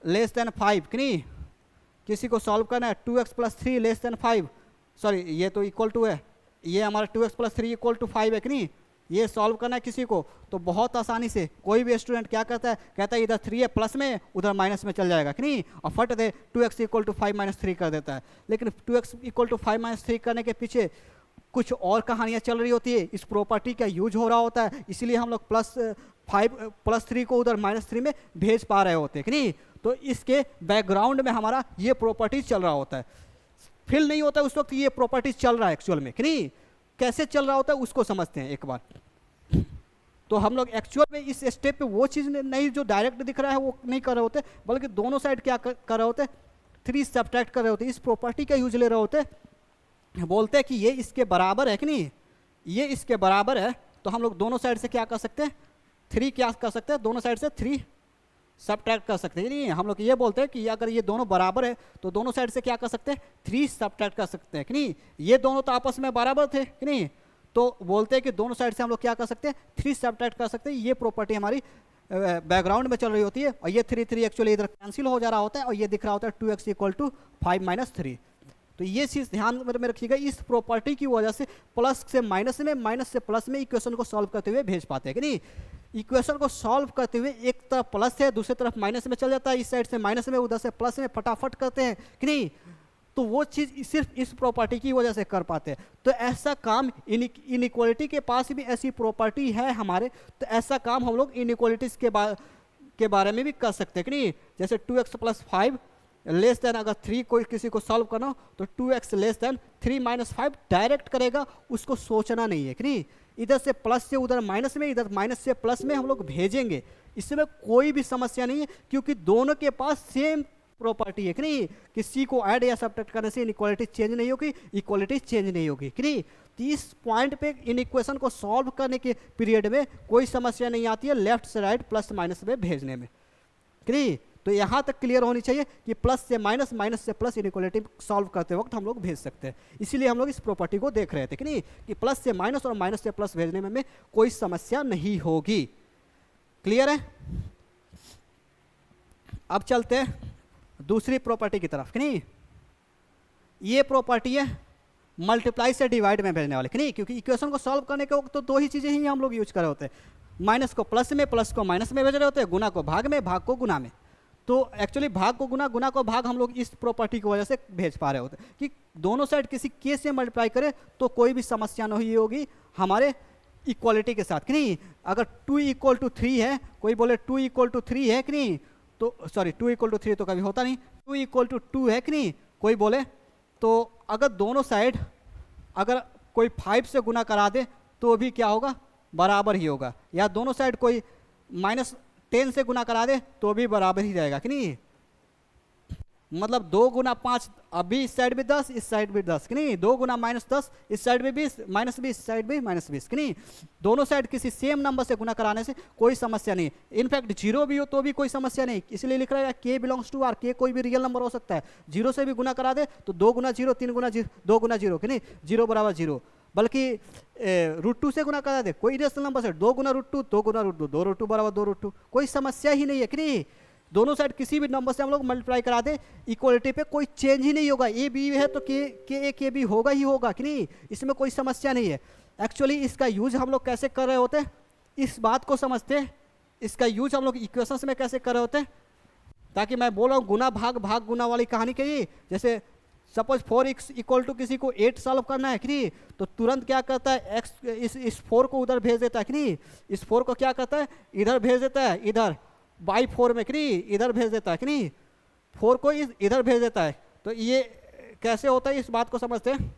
A: < 5, कि नहीं किसी को सॉल्व करना है 2x + 3 < 5, सॉरी ये तो इक्वल टू है, ये हमारा 2x + 3 = 5 है, कि नहीं ये सॉल्व करना है किसी को तो बहुत आसानी से कोई भी स्टूडेंट क्या करता है, कहता है इधर 3 है प्लस में उधर माइनस में चल जाएगा, कि नहीं और फट दे 2x = 5 - 3 कर देता है। लेकिन 2x = 5 - 3 करने के पीछे कुछ और कहानियाँ चल रही होती है, इस प्रॉपर्टी का यूज हो रहा होता है, इसलिए हम लोग +5 + 3 को उधर -3 में भेज पा रहे होते हैं, कि नहीं। तो इसके बैकग्राउंड में हमारा ये प्रॉपर्टी चल रहा होता है, फील नहीं होता है उस वक्त ये प्रॉपर्टी चल रहा है एक्चुअल में, कि नहीं कैसे चल रहा होता है उसको समझते हैं एक बार। तो हम लोग एक्चुअल में इस स्टेप पे वो चीज़ नहीं जो डायरेक्ट दिख रहा है वो नहीं कर रहे होते, बल्कि दोनों साइड क्या कर रहे होते, 3 सब्ट्रैक्ट कर रहे होते, इस प्रॉपर्टी का यूज ले रहे होते, बोलते हैं कि ये इसके बराबर है, कि नहीं ये इसके बराबर है, तो हम लोग दोनों साइड से क्या कर सकते हैं 3 क्या कर सकते हैं, दोनों साइड से 3 सब्ट्रैक्ट कर सकते हैं, नहीं हम लोग ये बोलते हैं कि अगर ये दोनों बराबर है तो दोनों साइड से क्या कर सकते हैं 3 सब्ट्रैक्ट कर सकते हैं, कि नहीं ये दोनों तो आपस में बराबर थे, कि नहीं तो बोलते हैं कि दोनों साइड से हम लोग क्या कर सकते हैं 3 सब्ट्रैक्ट कर सकते हैं। ये प्रॉपर्टी हमारी बैकग्राउंड में चल रही होती है, और ये 3 एक्चुअली इधर कैंसिल हो जा रहा होता है, और ये दिख रहा होता है 2x = 5 - 3। तो ये चीज़ ध्यान में रखिएगा, इस प्रॉपर्टी की वजह से प्लस से माइनस में, माइनस से प्लस में इक्वेशन को सॉल्व करते हुए भेज पाते हैं, कि नहीं इक्वेशन को सॉल्व करते हुए एक तरफ प्लस है दूसरी तरफ माइनस में चल जाता है, इस साइड से माइनस में उधर से प्लस में फटाफट करते हैं, कि नहीं तो वो चीज़ सिर्फ इस प्रॉपर्टी की वजह से कर पाते हैं। तो ऐसा काम इनइक्वालिटी के पास भी ऐसी प्रॉपर्टी है हमारे, तो ऐसा काम हम लोग इनइक्वालिटीज़ के बारे में भी कर सकते हैं, कि नहीं जैसे 2x + 5 अगर 3 कोई किसी को सॉल्व करना हो तो 2x < 3 - 5 डायरेक्ट करेगा, उसको सोचना नहीं है, कि नहीं इधर से प्लस से उधर माइनस में, इधर माइनस से प्लस में हम लोग भेजेंगे, इसमें कोई भी समस्या नहीं है, क्योंकि दोनों के पास सेम प्रॉपर्टी है, कि नहीं किसी को ऐड या सब्ट्रैक्ट करने से इनइक्वालिटी चेंज नहीं होगी, इक्वालिटी चेंज नहीं होगी, कि नहीं तो इस पॉइंट पे इन इक्वेशन को सॉल्व करने के पीरियड में कोई समस्या नहीं आती है लेफ्ट से राइट प्लस माइनस में भेजने में, कि नहीं तो यहाँ तक क्लियर होनी चाहिए कि प्लस से माइनस, माइनस से प्लस इनइक्वालिटी सॉल्व करते वक्त हम लोग भेज सकते हैं। इसीलिए हम लोग इस प्रॉपर्टी को देख रहे थे, कि नहीं कि प्लस से माइनस और माइनस से प्लस भेजने में कोई समस्या नहीं होगी। क्लियर है। अब चलते हैं दूसरी प्रॉपर्टी की तरफ, कि नहीं ये प्रॉपर्टी है मल्टीप्लाई से डिवाइड में भेजने वाले, कि नहीं क्योंकि इक्वेशन को सॉल्व करने के वक्त तो 2 ही चीज़ें ही हम लोग यूज कर रहे होते हैं, माइनस को प्लस में, प्लस को माइनस में भेज रहे होते हैं, गुना को भाग में, भाग को गुना में। तो एक्चुअली भाग को गुना, गुना को भाग हम लोग इस प्रॉपर्टी की वजह से भेज पा रहे होते हैं कि दोनों साइड किसी के से मल्टीप्लाई करें तो कोई भी समस्या नहीं होगी हमारे इक्वालिटी के साथ, कि नहीं अगर 2 = 3 है, कोई बोले 2 = 3 है, कि नहीं तो सॉरी 2 = 3 तो कभी होता नहीं, 2 = 2 है, कि नहीं कोई बोले तो अगर दोनों साइड अगर कोई 5 से गुना करा दे तो भी क्या होगा बराबर ही होगा, या दोनों साइड कोई -10 से गुना करा दे तो भी बराबर ही जाएगा, कि नहीं मतलब 2 × 5 अभी इस साइड भी 10 इस साइड भी 10, कि नहीं 2 × -10 इस साइड भी 20 -20 इस साइड भी -20, कि नहीं दोनों साइड किसी सेम नंबर से गुना कराने से कोई समस्या नहीं, इनफैक्ट 0 भी हो तो भी कोई समस्या नहीं, इसलिए लिख रहा है k belongs to r, k कोई भी रियल नंबर हो सकता है, 0 से भी गुना करा दे तो 2 × 0 3 × 0 2 × 0, कि नहीं 0 = 0, बल्कि √2 से गुना करा दे कोई रेशनल नंबर से 2 × √2 2 × √2 2 √2 = 2 √2, कोई समस्या ही नहीं है, कि नहीं दोनों साइड किसी भी नंबर से हम लोग मल्टीप्लाई करा दे इक्वालिटी पे कोई चेंज ही नहीं होगा, ए बी है तो के बी होगा ही होगा, कि नहीं इसमें कोई समस्या नहीं है। एक्चुअली इसका यूज हम लोग कैसे कर रहे होते हैं इस बात को समझते हैं, इसका यूज हम लोग इक्वेशंस में कैसे कर रहे होते हैं ताकि मैं बोल रहा हूँ गुना भाग भाग गुना वाली कहानी कही, जैसे सपोज 4x इक्वल टू किसी को 8 सॉल्व करना है कि नहीं, तो तुरंत क्या करता है x इस 4 को उधर भेज देता है कि नहीं, इस 4 को क्या करता है इधर भेज देता है, इधर बाई 4 में कि नहीं इधर भेज देता है कि नहीं, 4 को इधर भेज देता है। तो ये कैसे होता है इस बात को समझते हैं।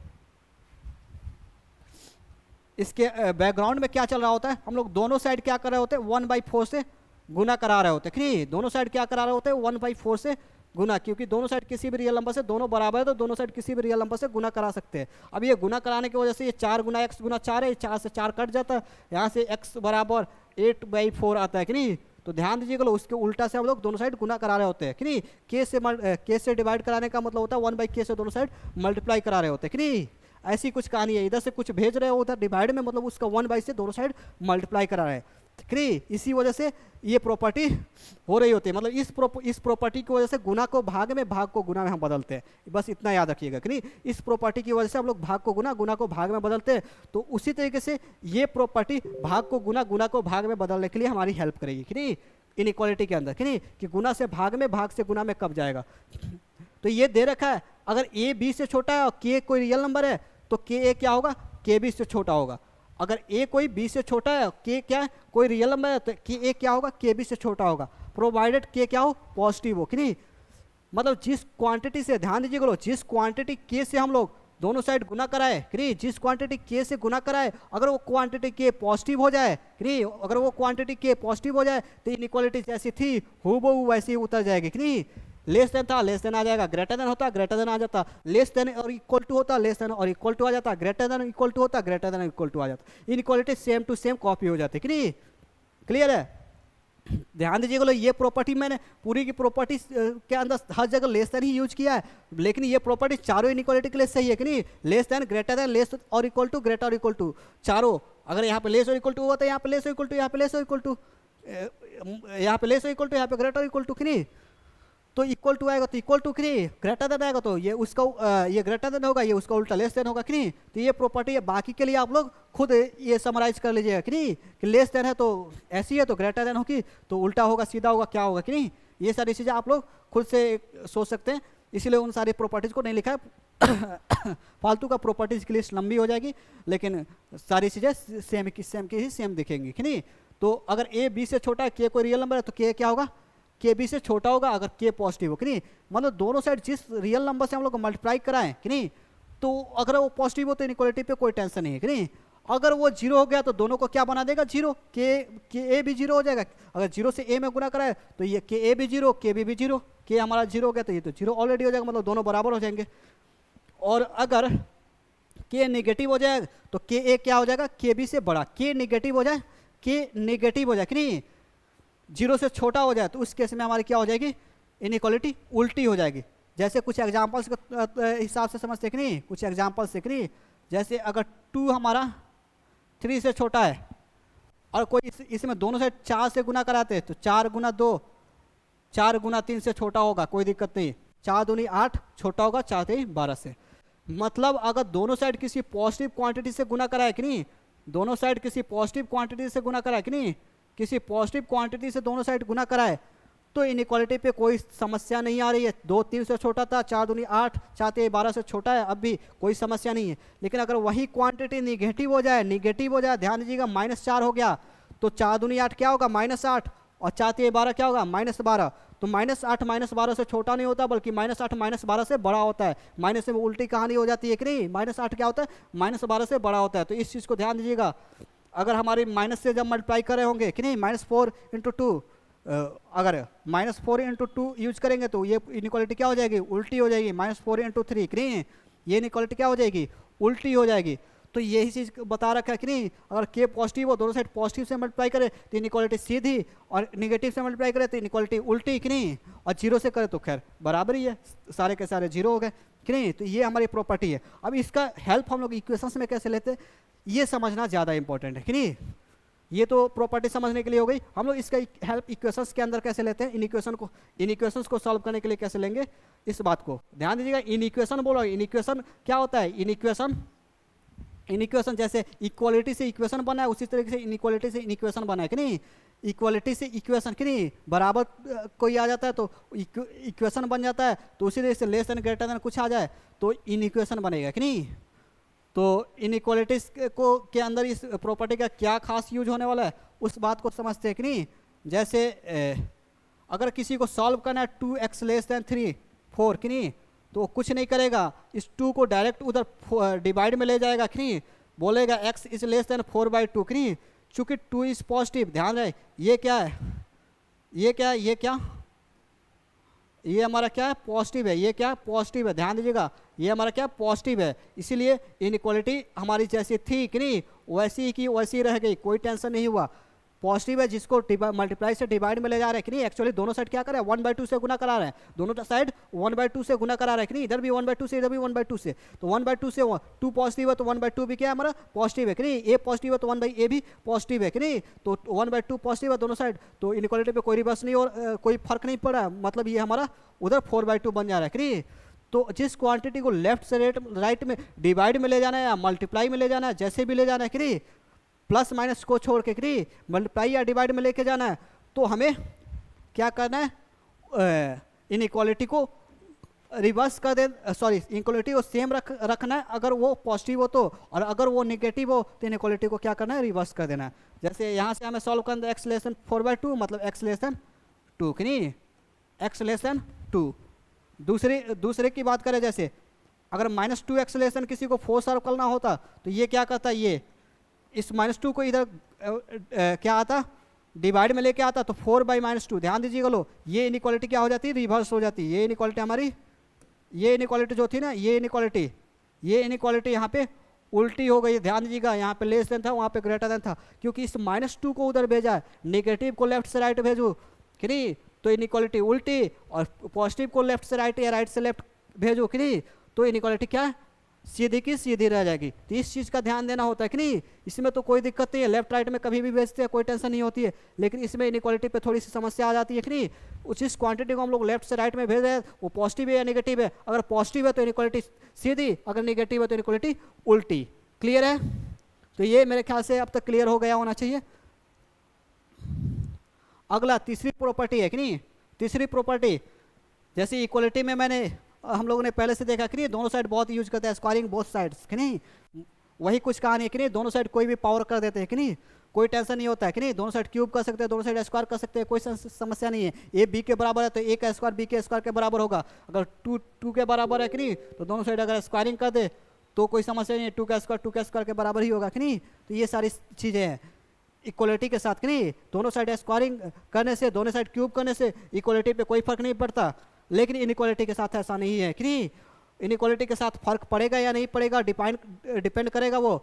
A: इसके बैकग्राउंड में क्या चल रहा होता है, हम लोग दोनों साइड क्या कर रहे होते हैं 1/4 से गुना करा रहे होते हैं कि नहीं, दोनों साइड क्या करा रहे होते हैं 1/4 से गुना, क्योंकि दोनों साइड किसी भी रियल नंबर से दोनों बराबर है तो दोनों साइड किसी भी रियल नंबर से गुना करा सकते हैं। अब ये गुना कराने की वजह से ये 4 गुना x गुना 4 है, 4 से 4 कट जाता है, यहाँ से x बराबर 8/4 आता है कि नहीं। तो ध्यान दीजिएगा उसके उल्टा से हम लोग दोनों साइड गुना करा रहे होते हैं कि नहीं, k से डिवाइड कराने का मतलब होता है 1/k से दोनों साइड मल्टीप्लाई करा रहे होते हैं कि नहीं। ऐसी कुछ कहानी है, इधर से कुछ भेज रहे हो उधर डिवाइड में, मतलब उसका 1/, से दोनों साइड मल्टीप्लाई करा रहे हैं कि नहीं। इसी वजह से ये प्रॉपर्टी हो रही होती है, मतलब इस प्रॉपर्टी की वजह से गुना को भाग में भाग को गुना में हम बदलते हैं, बस इतना याद रखिएगा कि नहीं। इस प्रॉपर्टी की वजह से हम लोग भाग को गुना गुना को भाग में बदलते हैं। तो उसी तरीके से ये प्रॉपर्टी भाग को गुना गुना को भाग में बदलने के लिए हमारी हेल्प करेगी कि नहीं, इनइक्वालिटी के अंदर कि नहीं, कि गुना से भाग में भाग से गुना में कब जाएगा। तो ये दे रखा है अगर a b से छोटा है और k कोई रियल नंबर है तो k a क्या होगा k b से छोटा होगा। अगर a कोई b से छोटा है k क्या है कोई रियल नंबर है तो k a क्या होगा k b से छोटा होगा, प्रोवाइडेड k क्या हो पॉजिटिव हो कि नहीं। मतलब जिस क्वांटिटी से, ध्यान दीजिएगा, जिस क्वांटिटी k से हम लोग दोनों साइड गुना कराए कि नहीं, जिस क्वांटिटी k से गुना कराए अगर वो क्वांटिटी k पॉजिटिव हो जाए कि नहीं, अगर वो क्वांटिटी k पॉजिटिव हो जाए तो इनइक्वालिटी जैसी थी हूबहू वैसी ही उतर जाएगी कि नहीं। लेस देन था लेस देन आ जाएगा, ग्रेटर देन होता ग्रेटर देन आ जाता, लेस देन और इक्वल टू होता लेस देन और इक्वल टू आ जाता, ग्रेटर देन इक्वल टू होता ग्रेटर देन इक्वल टू आ जाता, inequality same to same copy हो जाती कि नहीं। क्लियर है। ध्यान दीजिएगा ये प्रॉपर्टी मैंने पूरी की प्रॉपर्टी के अंदर हर जगह लेस देन ही यूज किया है, लेकिन ये प्रॉपर्टी चारों इनइक्वालिटी के लिए सही है कि नहीं। Less than greater than less और इक्वल टू ग्रेटर और इक्वल टू चारों, अगर यहाँ पे लेस और इक्वल टू हुआ तो यहाँ पे लेस और इक्वल टू, यहाँ पे लेस और इक्वल टू, यहाँ पे लेस और इक्वल टू, यहाँ पे ग्रेटर और इक्वल टू कि नहीं। तो इक्वल टू आएगा तो इक्वल टू कि नहीं, ग्रेटर देन आएगा तो ये उसका ये ग्रेटर देन होगा, ये उसका उल्टा लेस देन होगा कि नहीं। तो ये प्रॉपर्टी है, बाकी के लिए आप लोग खुद ये समराइज कर लीजिएगा कि नहीं, कि लेस देन है तो ऐसी है तो ग्रेटर देन होगी तो उल्टा होगा सीधा होगा क्या होगा कि नहीं। ये सारी चीज़ें आप लोग खुद से सोच सकते हैं, इसीलिए उन सारी प्रॉपर्टीज़ को नहीं लिखा है। फालतू का प्रॉपर्टीज़ की लिस्ट लंबी हो जाएगी, लेकिन सारी चीज़ें सेम की ही सेम दिखेंगी कि नहीं। तो अगर a b से छोटा है, k कोई रियल नंबर है तो k क्या होगा के बी से छोटा होगा अगर के पॉजिटिव हो कि नहीं। मतलब दोनों साइड जिस रियल नंबर से हम लोग मल्टीप्लाई कराएं कि नहीं, तो अगर वो पॉजिटिव हो तो इनइक्वालिटी पे कोई टेंशन नहीं है कि नहीं। अगर वो जीरो हो गया तो दोनों को क्या बना देगा जीरो, के ए भी जीरो हो जाएगा। अगर जीरो से ए में गुना कराए तो ये के ए भी जीरो के बी भी जीरो, के हमारा जीरो हो गया तो ये तो जीरो ऑलरेडी हो जाएगा, मतलब दोनों बराबर हो जाएंगे। और अगर के नेगेटिव हो जाए तो के ए क्या हो जाएगा के बी से बड़ा, के नेगेटिव हो जाए के नेगेटिव हो जाए कि नहीं, जीरो से छोटा हो जाए तो उस केस में हमारी क्या हो जाएगी इनइक्वालिटी उल्टी हो जाएगी। जैसे कुछ एग्जांपल्स के हिसाब से समझते कि नहीं, कुछ एग्जांपल्स से कि नहीं। जैसे अगर 2 हमारा 3 से छोटा है और कोई इसमें दोनों से 4 से गुना कराते हैं तो 4 गुना 2 4 गुना 3 से छोटा होगा, कोई दिक्कत नहीं। 4 दूनी 8 छोटा होगा 4 3 12 से। मतलब अगर दोनों साइड किसी पॉजिटिव क्वांटिटी से गुना कराए कि नहीं, दोनों साइड किसी पॉजिटिव क्वांटिटी से गुना कराए कि नहीं, किसी पॉजिटिव क्वांटिटी से दोनों साइड गुना कराए तो इनइक्वालिटी पे कोई समस्या नहीं आ रही है। 2 3 से छोटा था, 4 दूनी 8 4 3 12 से छोटा है, अब भी कोई समस्या नहीं है। लेकिन अगर वही क्वांटिटी निगेटिव हो जाए ध्यान दीजिएगा -4 हो गया तो 4 दूनी 8 क्या होगा -8 और 4 3 12 क्या होगा -12। तो -8 -12 से छोटा नहीं होता बल्कि -8 -12 से बड़ा होता है। माइनस में उल्टी कहानी हो जाती है कि नहीं, -8 क्या होता है -12 से बड़ा होता है। तो इस चीज़ को ध्यान दीजिएगा। अगर हमारी माइनस से जब मल्टीप्लाई कर रहे होंगे कि नहीं, -4 × 2 अगर -4 × 2 यूज करेंगे तो ये इनइक्वालिटी क्या हो जाएगी उल्टी हो जाएगी। -4 × 3 कि नहीं, ये इनइक्वालिटी क्या हो जाएगी उल्टी हो जाएगी। तो यही चीज़ बता रखा है कि नहीं, अगर के पॉजिटिव हो दोनों साइड पॉजिटिव से मल्टीप्लाई करे तो इनइक्वालिटी सीधी, और निगेटिव से मल्टीप्लाई करे तो इनइक्वालिटी उल्टी कि नहीं, और जीरो से करे तो खैर बराबर ही है, सारे के सारे जीरो हो गए कि नहीं। तो ये हमारी प्रॉपर्टी है। अब इसका हेल्प हम लोग इक्वेशंस में कैसे लेते हैं ये समझना ज़्यादा इंपॉर्टेंट है कि नहीं। ये तो प्रॉपर्टी समझने के लिए हो गई, हम लोग इसका हेल्प इक्वेशंस के अंदर कैसे लेते हैं, इनइक्वेशंस को सॉल्व करने के लिए कैसे लेंगे इस बात को ध्यान दीजिएगा। इनइक्वेशन बोलो, इनइक्वेशन क्या होता है, इनइक्वेशन जैसे इक्वालिटी से इक्वेशन बना है उसी तरीके से इनइक्वालिटी से इनइक्वेशन बना है कि नहीं। इक्वलिटी से इक्वेशन कि नहीं बराबर कोई आ जाता है तो इक्वेशन बन जाता है, तो उसी तरह से लेस देन ग्रेटर देन कुछ आ जाए तो इन इक्वेशन बनेगा कि नहीं। तो इन इक्वलिटीज को के अंदर इस प्रॉपर्टी का क्या खास यूज होने वाला है उस बात को समझते हैं कि नहीं। जैसे अगर किसी को सॉल्व करना है 2x लेस देन 3 4 कि नहीं, तो कुछ नहीं करेगा, इस 2 को डायरेक्ट उधर डिवाइड में ले जाएगा कि नहीं, बोलेगा x इज लेस देन 4/2 कि नहीं, चूंकि 2 इज पॉजिटिव। ध्यान रहे ये क्या है, ये क्या है, ये क्या, ये हमारा क्या है पॉजिटिव है, ये क्या पॉजिटिव है, ध्यान दीजिएगा ये हमारा क्या पॉजिटिव है, इसीलिए इनइक्वालिटी हमारी जैसी थी कि नहीं वैसी की वैसी रह गई, कोई टेंशन नहीं हुआ। पॉजिटिव है जिसको मल्टीप्लाई से डिवाइड में ले जा रहे हैं कि नहीं, एक्चुअली दोनों साइड क्या कर रहे हैं 1/2 से गुना करा रहे हैं, दोनों साइड 1/2 से गुना करा रहे हैं कि नहीं, इधर भी 1/2 से इधर भी 1/2 से, तो 1/2 से 2 पॉजिटिव है तो 1/2 भी क्या है हमारा पॉजिटिव है कि नहीं, ए पॉजिटिव है तो 1/a भी पॉजिटिव है कि नहीं, तो 1/2 पॉजिटिव है दोनों साइड, तो इनइक्वालिटी पे कोई रिवर्स नहीं और कोई फर्क नहीं पड़ा, मतलब ये हमारा उधर 4/2 बन जा रहा है कि नहीं। तो जिस क्वांटिटी को लेफ्ट से राइट में डिवाइड में ले जाना है या मल्टीप्लाई में ले जाना है, जैसे भी ले जाना है कि नहीं, प्लस माइनस को छोड़ के कि नहीं मल्टीप्लाई या डिवाइड में लेके जाना है, तो हमें क्या करना है इनइक्वालिटी को रिवर्स कर दे, सॉरी इनइक्वालिटी को सेम रखना है अगर वो पॉजिटिव हो तो, और अगर वो नेगेटिव हो तो इनइक्वालिटी को क्या करना है रिवर्स कर देना है। जैसे यहाँ से हमें सॉल्व करना है x लेस देन 4/2 मतलब x लेस देन 2 कि नहीं, x लेस देन 2। दूसरे की बात करें, जैसे अगर -2x लेस देन किसी को 4 सॉल्व करना होता तो ये क्या करता है, ये इस -2 को इधर क्या आता डिवाइड में लेके आता तो 4/-2, ध्यान दीजिएगा लो ये इनइक्वालिटी क्या हो जाती है रिवर्स हो जाती है, ये इनइक्वालिटी हमारी ये इनइक्वालिटी जो थी ना ये इनइक्वालिटी यहाँ पे उल्टी हो गई, ध्यान दीजिएगा यहाँ पे लेस देन था वहाँ पे ग्रेटर देन था, क्योंकि इस -2 को उधर भेजा है, नेगेटिव को लेफ्ट से राइट भेजो कि नहीं तो इनइक्वालिटी उल्टी, और पॉजिटिव को लेफ्ट से राइट या राइट से लेफ्ट भेजो कि नहीं तो इनइक्वालिटी क्या है सीधी की सीधी रह जाएगी। तो इस चीज़ का ध्यान देना होता है कि नहीं, इसमें तो कोई दिक्कत नहीं है, लेफ्ट राइट में कभी भी भेजते हैं कोई टेंशन नहीं होती है, लेकिन इसमें इनइक्वालिटी पे थोड़ी सी समस्या आ जाती है कि नहीं, जिस क्वांटिटी को हम लोग लेफ्ट से राइट में भेज रहे हैं वो पॉजिटिव है या नेगेटिव है, अगर पॉजिटिव है तो इनइक्वालिटी सीधी, अगर नेगेटिव है तो इनइक्वालिटी उल्टी। क्लियर है, तो ये मेरे ख्याल से अब तक क्लियर हो गया होना चाहिए। अगला तीसरी प्रॉपर्टी है कि नहीं, तीसरी प्रॉपर्टी जैसे इक्वलिटी में मैंने हम लोगों ने पहले से देखा कि नहीं दोनों साइड बहुत यूज करते हैं, स्क्वायरिंग बोथ साइड्स कि नहीं, वही कुछ कहानी है कि नहीं, दोनों साइड कोई भी पावर कर देते हैं कि नहीं, कोई टेंशन नहीं होता है कि नहीं, दोनों साइड क्यूब कर सकते हैं, दोनों साइड स्क्वायर कर सकते हैं, कोई समस्या नहीं है। ए बी के बराबर है तो ए का स्क्वायर बी के स्क्वायर के बराबर होगा, अगर टू के बराबर है कि नहीं तो दोनों साइड अगर स्क्वायरिंग कर दे तो कोई समस्या नहीं है, 2 का स्क्वायर के बराबर ही होगा कि नहीं। तो ये सारी चीज़ें हैं इक्वलिटी के साथ कि नहीं, दोनों साइड स्क्वायरिंग करने से दोनों साइड क्यूब करने से इक्वलिटी पे कोई फर्क नहीं पड़ता, लेकिन इनइक्वालिटी के साथ ऐसा नहीं है कि नहीं, इनइक्वालिटी के साथ फर्क पड़ेगा या नहीं पड़ेगा डिपेंड करेगा वो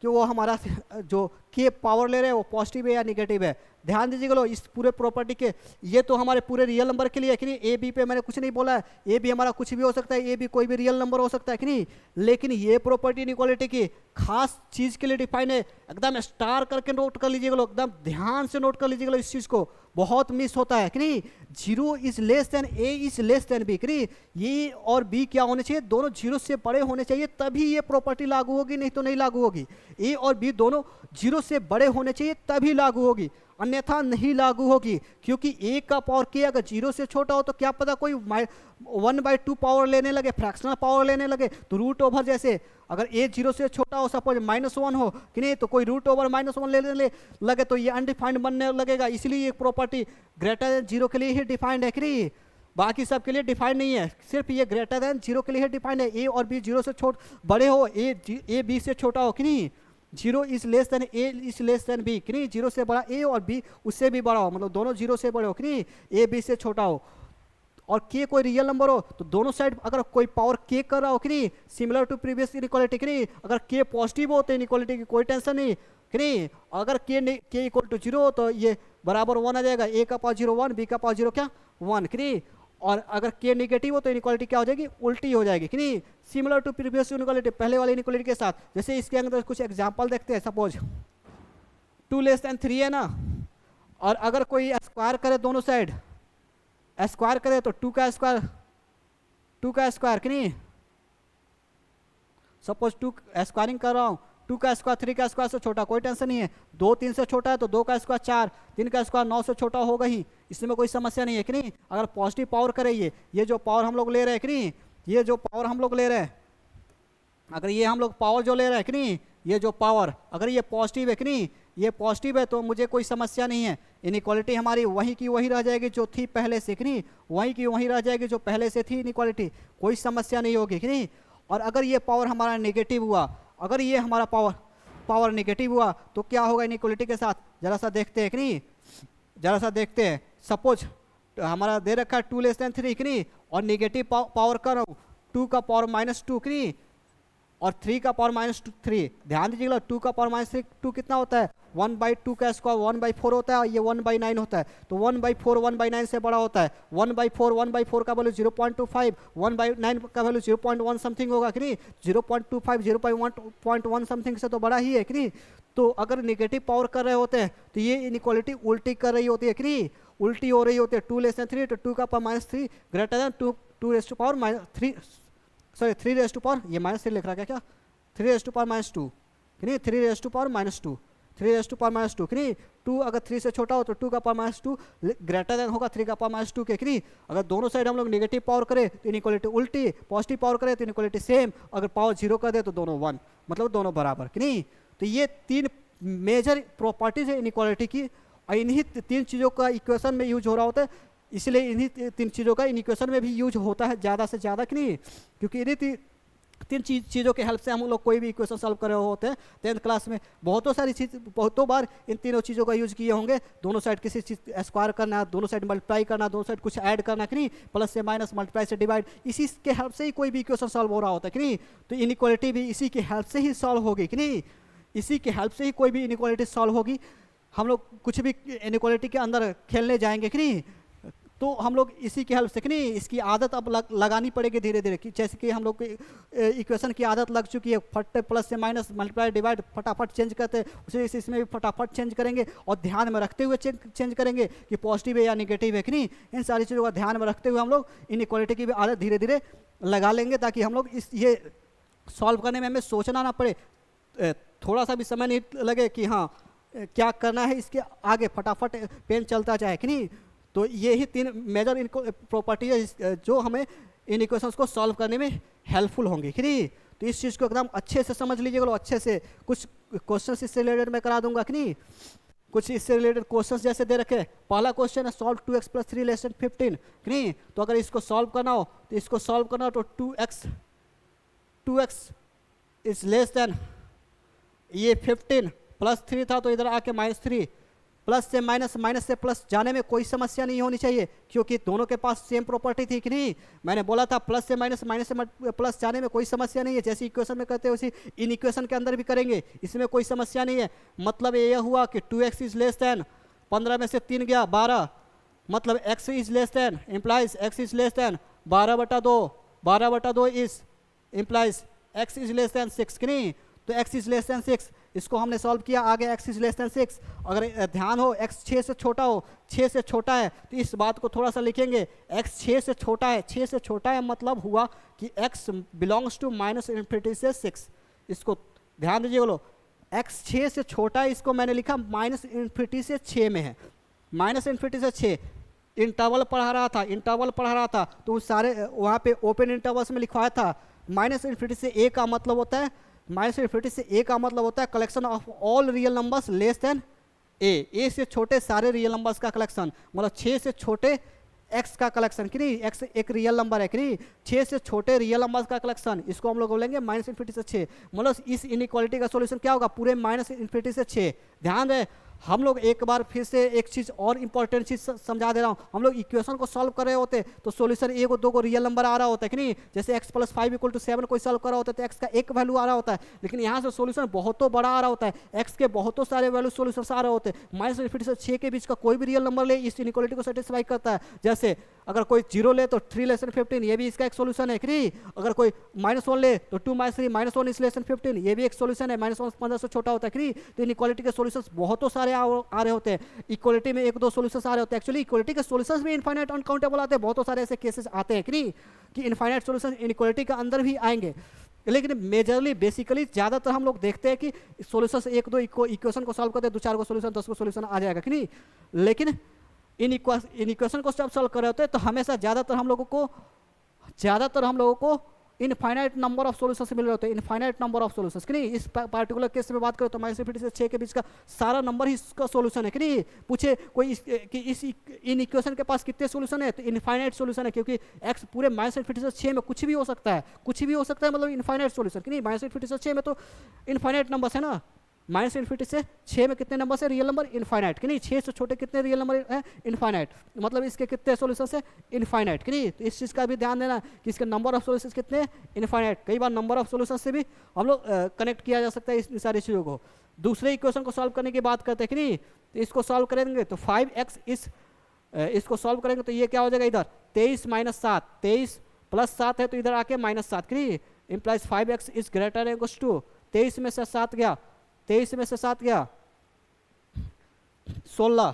A: कि वो हमारा जो के पावर ले रहे हैं वो पॉजिटिव है या निगेटिव है। ध्यान दीजिएगा लो इस पूरे प्रॉपर्टी के, ये तो हमारे पूरे रियल नंबर के लिए है कि नहीं, ए बी पे मैंने कुछ नहीं बोला है, ए बी हमारा कुछ भी हो सकता है, ए बी कोई भी रियल नंबर हो सकता है कि नहीं, लेकिन ये प्रॉपर्टी इनइक्वालिटी की खास चीज़ के लिए डिफाइन है, एकदम स्टार करके नोट कर लीजिएगा लो, एकदम ध्यान से नोट कर लीजिएगा लो इस चीज़ को, बहुत मिस होता है कि नहीं। 0 is less than A is less than B कि नहीं, ये और बी क्या होने चाहिए, दोनों 0 से बड़े होने चाहिए तभी ये प्रॉपर्टी लागू होगी, नहीं तो नहीं लागू होगी। ए और बी दोनों 0 से बड़े होने चाहिए तभी लागू होगी, अन्यथा नहीं लागू होगी, क्योंकि ए का पावर के अगर 0 से छोटा हो तो क्या पता कोई 1/2 पावर लेने लगे, फ्रैक्शनल पावर लेने लगे, तो रूट ओवर जैसे अगर ए 0 से छोटा हो सपोज -1 हो कि नहीं, तो कोई रूट ओवर -1 लेने लगे तो ये अनडिफाइंड बनने लगेगा, इसलिए ये प्रॉपर्टी ग्रेटर देन 0 के लिए ही डिफाइंड है कि नहीं, बाकी सब के लिए डिफाइंड नहीं है, सिर्फ ये ग्रेटर देन 0 के लिए डिफाइंड है। ए और बी 0 से बड़े हो, ए बी से छोटा हो कि नहीं, 0 is less than A is less than B कि नहीं, 0 से बड़ा ए और बी उससे भी बड़ा हो, मतलब दोनों 0 से बड़े हो कि नहीं, ए बी से छोटा हो, और के कोई रियल नंबर हो तो दोनों साइड अगर कोई पावर के कर रहा हो कि नहीं, सिमिलर टू प्रीवियस इनइक्वालिटी कि नहीं, अगर के पॉजिटिव हो तो इनइक्वालिटी की कोई टेंशन नहीं कि नहीं, अगर के इक्वल टू 0 हो तो ये बराबर 1 आ जाएगा, ए का पावर 0 1 बी का पावर 0 क्या 1 कि नहीं, और अगर के नेगेटिव हो तो इनइक्वालिटी क्या हो जाएगी उल्टी हो जाएगी कि नहीं, सिमिलर टू प्रीवियस इनइक्वालिटी पहले वाली इनइक्वालिटी के साथ। जैसे इसके अंदर कुछ एग्जांपल देखते हैं, सपोज 2 लेस देन 3 है ना, और अगर कोई स्क्वायर करे दोनों साइड स्क्वायर करे तो 2 का स्क्वायर कि नहीं, सपोज 2 स्क्वायरिंग कर रहा हूँ 2 का स्क्वायर 3 का स्क्वायर से छोटा, कोई टेंशन नहीं है। 2 3 से छोटा है तो 2 का स्क्वायर 4, 3 का स्क्वायर 9 से छोटा होगा ही, इसमें कोई समस्या नहीं है कि नहीं। अगर पॉजिटिव पावर करें ये जो पावर हम लोग ले रहे हैं कि नहीं, ये जो पावर हम लोग ले रहे हैं, अगर ये हम लोग पावर जो ले रहे हैं कि नहीं, ये जो पावर अगर ये पॉजिटिव है कि नहीं, ये पॉजिटिव है तो मुझे कोई समस्या नहीं है। इनइक्वालिटी हमारी वही की वही रह जाएगी जो थी पहले से कि नहीं, वही की वही रह जाएगी जो पहले से थी इनइक्वालिटी, कोई समस्या नहीं होगी कि नहीं। और अगर ये पावर हमारा नेगेटिव हुआ, अगर ये हमारा पावर नेगेटिव हुआ तो क्या होगा इनइक्वालिटी के साथ, जरा सा देखते हैं कि नहीं, जरा सा देखते हैं। सपोज हमारा दे रखा है 2 < 3 कि नहीं, और नेगेटिव पावर कर रहा हूँ 2 का पावर -2 कि नहीं, और 3 का पावर -3। ध्यान दीजिएगा 2 का पावर -2 कितना होता है, 1/2 का स्क्वायर 1/4 होता है, और ये 1/9 होता है। तो 1/4 1/9 से बड़ा होता है। 1/4 का वैल्यू 0.25, 1/9 का वैल्यू 0.1 समथिंग होगा कि नहीं, 0.25 0.1 समथिंग से तो बड़ा ही है कि नहीं। तो अगर नेगेटिव पावर कर रहे होते हैं तो ये इनइक्वालिटी उल्टी कर रही होती है कि नहीं, उल्टी हो रही होती है। 2 < 3 तो 2 का power -3 greater than 2 raise to power -3, sorry 3 raise to power, ये -3 लिख रहा है क्या, 3 रेज़ टू पावर -2 कि नहीं, 3 raise to power -2, 3 raise to power -2 कि नहीं। 2 अगर 3 से छोटा हो तो 2 का पावर -2 ग्रेटर देन होगा 3 का पावर -2 के कि नहीं। अगर दोनों साइड हम लोग नेगेटिव पावर करें तो इनइक्वालिटी उल्टी, पॉजिटिव पावर करें तो इनइक्वालिटी सेम, अगर पावर 0 कर दे तो दोनों 1, मतलब दोनों बराबर कि नहीं। तो ये 3 मेजर प्रॉपर्टीज है इनइक्वालिटी की, और इन्हीं 3 चीज़ों का इक्वेशन में यूज हो रहा होता है, इसलिए इन्हीं 3 चीज़ों का इक्वेशन में भी यूज होता है ज़्यादा से ज़्यादा कि नहीं, क्योंकि इन्हीं 3 चीज़ों के हेल्प से हम लोग कोई भी इक्वेशन सॉल्व कर रहे होते हैं 10th क्लास में। बहुतों सारी चीज़, बहुतों बार इन तीनों चीज़ों का यूज किए होंगे। दोनों साइड किसी चीज़ स्क्वायर करना, दोनों साइड मल्टीप्लाई करना, दोनों साइड कुछ ऐड करना कि नहीं, प्लस से माइनस, मल्टीप्लाई से डिवाइड, इसी के हेल्प से ही कोई भी इक्वेशन सॉल्व हो रहा होता है कि नहीं। तो इनइक्वालिटी भी इसी की हेल्प से ही सॉल्व होगी कि नहीं, इसी के हेल्प से ही कोई भी इनइक्वालिटी सॉल्व होगी। हम लोग कुछ भी इनइक्वालिटी के अंदर खेलने जाएंगे कि नहीं, तो हम लोग इसी की हेल्प से कि नहीं, इसकी आदत अब लगानी पड़ेगी धीरे धीरे, कि जैसे कि हम लोग इक्वेशन की आदत लग चुकी है, फट प्लस से माइनस, मल्टीप्लाई डिवाइड फटाफट चेंज करते हैं, उसे इसमें भी फटाफट चेंज करेंगे, और ध्यान में रखते हुए चेंज करेंगे कि पॉजिटिव है या निगेटिव है कि नहीं। इन सारी चीज़ों का ध्यान में रखते हुए हम लोग इनइक्वालिटी की भी आदत धीरे धीरे लगा लेंगे, ताकि हम लोग ये सॉल्व करने में हमें सोचना ना पड़े, थोड़ा सा भी समय नहीं लगे कि हाँ क्या करना है, इसके आगे फटाफट पेन चलता जाए कि नहीं। तो ये ही 3 मेजर इनको प्रॉपर्टीज जो हमें इन इक्वेशंस को सॉल्व करने में हेल्पफुल होंगी कि नहीं। तो इस चीज़ को एकदम अच्छे से समझ लीजिएगा, अच्छे से। कुछ क्वेश्चंस इससे रिलेटेड मैं करा दूंगा कि नहीं, कुछ इससे रिलेटेड क्वेश्चंस जैसे दे रखे। पहला क्वेश्चन है सॉल्व 2x + 3 < 15 कि नहीं। तो अगर इसको सॉल्व करना हो तो इसको सॉल्व करना हो तो 2x इज लेस देन, ये 15 + 3 था तो इधर आके -3, प्लस से माइनस, माइनस से प्लस जाने में कोई समस्या नहीं होनी चाहिए, क्योंकि दोनों के पास सेम प्रॉपर्टी थी कि नहीं। मैंने बोला था प्लस से माइनस, माइनस से प्लस जाने में कोई समस्या नहीं है। जैसे इक्वेशन में करते हैं उसी इन इक्वेशन के अंदर भी करेंगे, इसमें कोई समस्या नहीं है। मतलब ये हुआ कि 2x इज लेस देन, 15 में से 3 गया 12, मतलब x is less then implies x is less then 12/2, 12/2 is implies x is less then 6 कि नहीं। तो x इज लेस देन 6, इसको हमने सॉल्व किया, आगे x इज लेस देन 6। अगर ध्यान हो x 6 से छोटा हो, 6 से छोटा है तो इस बात को थोड़ा सा लिखेंगे, x 6 से छोटा है, 6 से छोटा है मतलब हुआ कि x बिलोंग्स टू -∞ से 6। इसको ध्यान दीजिए बोलो, x 6 से छोटा है, इसको मैंने लिखा -∞ से 6 में है, -∞ से 6। इंटरवल पढ़ा रहा था तो उस सारे वहाँ पे ओपन इंटरवल्स में लिखवाया था। -∞ से a का मतलब होता है, -∞ से a का मतलब होता है collection of all real numbers less then a से छोटे सारे रियल नंबर्स का कलेक्शन, मतलब 6 से छोटे x का कलेक्शन कि नहीं, x एक रियल नंबर है कि नहीं, 6 से छोटे रियल नंबर्स का कलेक्शन, इसको हम लोग बोलेंगे -∞ से 6। मतलब इस इनइक्वालिटी का सॉल्यूशन क्या होगा, पूरे -∞ से 6। ध्यान रहे, हम लोग एक बार फिर से एक चीज़ और इंपॉर्टेंट चीज़ समझा दे रहा हूँ। हम लोग इक्वेशन को सॉल्व कर रहे होते तो सॉल्यूशन 1 और 2 को रियल नंबर आ रहा होता है कि नहीं। जैसे x + 5 = 7 कोई सॉल्व कर रहा होता है तो x का एक वैल्यू आ रहा होता है, लेकिन यहाँ से सॉल्यूशन बहुतों बड़ा आ रहा होता है, x के बहुतों सारे वैल्यू सॉल्यूशन आ रहे होते हैं। -∞ से 6 के बीच का कोई भी रियल नंबर ले इस इनइक्वालिटी को सेटिस्फाई करता है। जैसे अगर कोई 0 ले तो 3 < 15, ये भी इसका एक सॉल्यूशन है कि नहीं। अगर कोई -1 ले तो 2 - 3, -1 इज लेस देन 15, ये भी एक सॉल्यूशन है, -1 15 से छोटा होता है कि नहीं। तो इनइक्वालिटी के सॉल्यूशंस बहुतों सारे आ रहे होते हैं, इक्वालिटी में 1-2 सॉल्यूशंस आ रहे होते हैं। एक्चुअली इक्वालिटी के सॉल्यूशंस में इनफाइनाइट अनकाउंटेबल आते हैं, बहुत सारे ऐसे केसेस आते हैं कि नहीं कि इनफाइनाइट सॉल्यूशन इनइक्वालिटी के अंदर भी आएंगे। लेकिन मेजरली बेसिकली ज़्यादातर हम लोग देखते हैं कि सोल्यूशन एक दो इक्वेशन को सॉल्व करते हैं, 2-4 को सोल्यूशन 10 को सोल्यूशन आ जाएगा कि नहीं। लेकिन इन इक्वेशन को जब सॉल्व कर रहे होते हैं तो हमेशा ज़्यादातर हम लोगों को इनफाइनाइट नंबर ऑफ सॉल्यूशंस मिल रहे होते हैं, इनफाइनाइट नंबर ऑफ सॉल्यूशंस कि नहीं। इस पार्टिकुलर केस में बात करें तो -∞ से 6 के बीच का सारा नंबर ही इसका सॉल्यूशन है कि नहीं। पूछे कोई इन इक्वेशन के पास कितने सॉल्यूशन है, तो इनफाइनाइट सॉल्यूशन है, क्योंकि x पूरे -∞ से 6 में कुछ भी हो सकता है, मतलब इनफाइनाइट सॉल्यूशन कि नहीं। -∞ से 6 में तो इनफाइनाइट नंबर है ना, -∞ से 6 में कितने नंबर है रियल नंबर, इनफाइनाइट कि नहीं। 6 से छोटे कितने रियल नंबर है, इनफाइनाइट, मतलब इसके कितने सॉल्यूशंस है, इनफाइनाइट कि नहीं। तो इस चीज़ का भी ध्यान देना कि इसके नंबर ऑफ सॉल्यूशंस कितने हैं, इनफाइनाइट। कई बार नंबर ऑफ सॉल्यूशंस से भी हम लोग कनेक्ट किया जा सकता है इन सारी चीज़ों को। दूसरे इक्वेशन को सॉल्व करने की बात करते हैं कि नहीं, तो इसको सॉल्व करेंगे तो 5x इसको सॉल्व करेंगे तो ये क्या हो जाएगा, इधर 23 - 7, 23 + 7 है तो इधर आके -7 कि नहीं, implies 5x is greater than equals to 23 में से 7 गया, 23 में से 7 गया 16,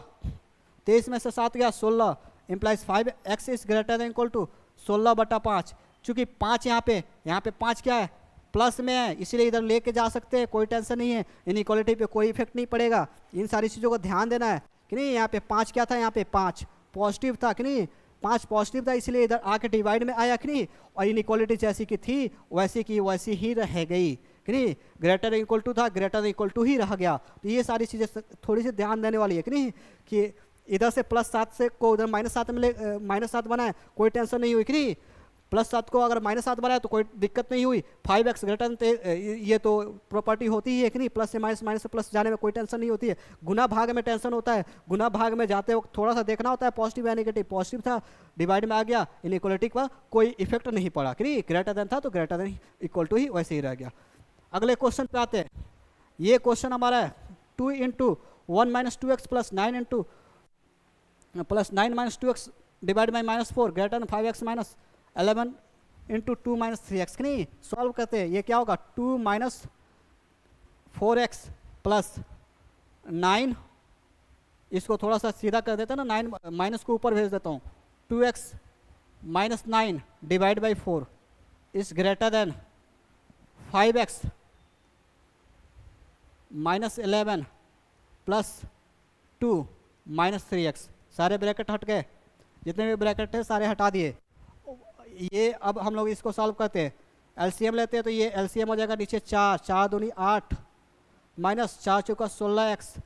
A: 23 में से 7 गया 16, implies 5x is greater than equal to 16/5। चूंकि 5 यहाँ पे 5 क्या है, प्लस में है, इसलिए इधर लेके जा सकते हैं, कोई टेंशन नहीं है, इनइक्वालिटी पे कोई इफेक्ट नहीं पड़ेगा। इन सारी चीज़ों को ध्यान देना है कि नहीं। यहाँ पे 5 क्या था, यहाँ पे 5 पॉजिटिव था कि नहीं, 5 पॉजिटिव था, इसलिए इधर आके डिवाइड में आया कि नहीं, और इनइक्वालिटी जैसी की थी वैसी की वैसी ही रह गई कि नहीं। ग्रेटर इक्वल टू था, ग्रेटर इक्वल टू ही रह गया। तो ये सारी चीज़ें थोड़ी सी ध्यान देने वाली है कि नहीं, कि इधर से +7 से को उधर -7 मिले, -7 बनाए, कोई टेंशन नहीं हुई कि नहीं। +7 को अगर -7 बनाया तो कोई दिक्कत नहीं हुई। 5x ग्रेटर, ये तो प्रॉपर्टी होती ही है कि नहीं, प्लस से माइनस से प्लस जाने में कोई टेंशन नहीं होती है। गुना भाग में टेंशन होता है, गुना भाग में जाते वक्त थोड़ा सा देखना होता है पॉजिटिव या नेगेटिव। पॉजिटिव था डिवाइड में आ गया, इनइक्वालिटी का कोई इफेक्ट नहीं पड़ा कि नहीं, ग्रेटर देन था तो ग्रेटर देन इक्वल टू ही वैसे ही रह गया। अगले क्वेश्चन पे आते हैं। ये क्वेश्चन हमारा है 2 × 1 - 2x + 9 × +9 - 2x divide by -4 greater than 5x - 11 × 2 - 3x कि नहीं। सॉल्व करते हैं, ये क्या होगा 2 - 4x + 9, इसको थोड़ा सा सीधा कर देते हैं ना, 9 माइनस को ऊपर भेज देता हूँ, 2x - 9 divide by 4 is greater then 5x - 11 + 2 - 3x। सारे ब्रैकेट हट गए, जितने भी ब्रैकेट थे सारे हटा दिए। ये अब हम लोग इसको सॉल्व करते हैं, एलसीएम लेते हैं, तो ये एलसीएम हो जाएगा नीचे 4, 4 दूनी 8 माइनस 4 चौका 16x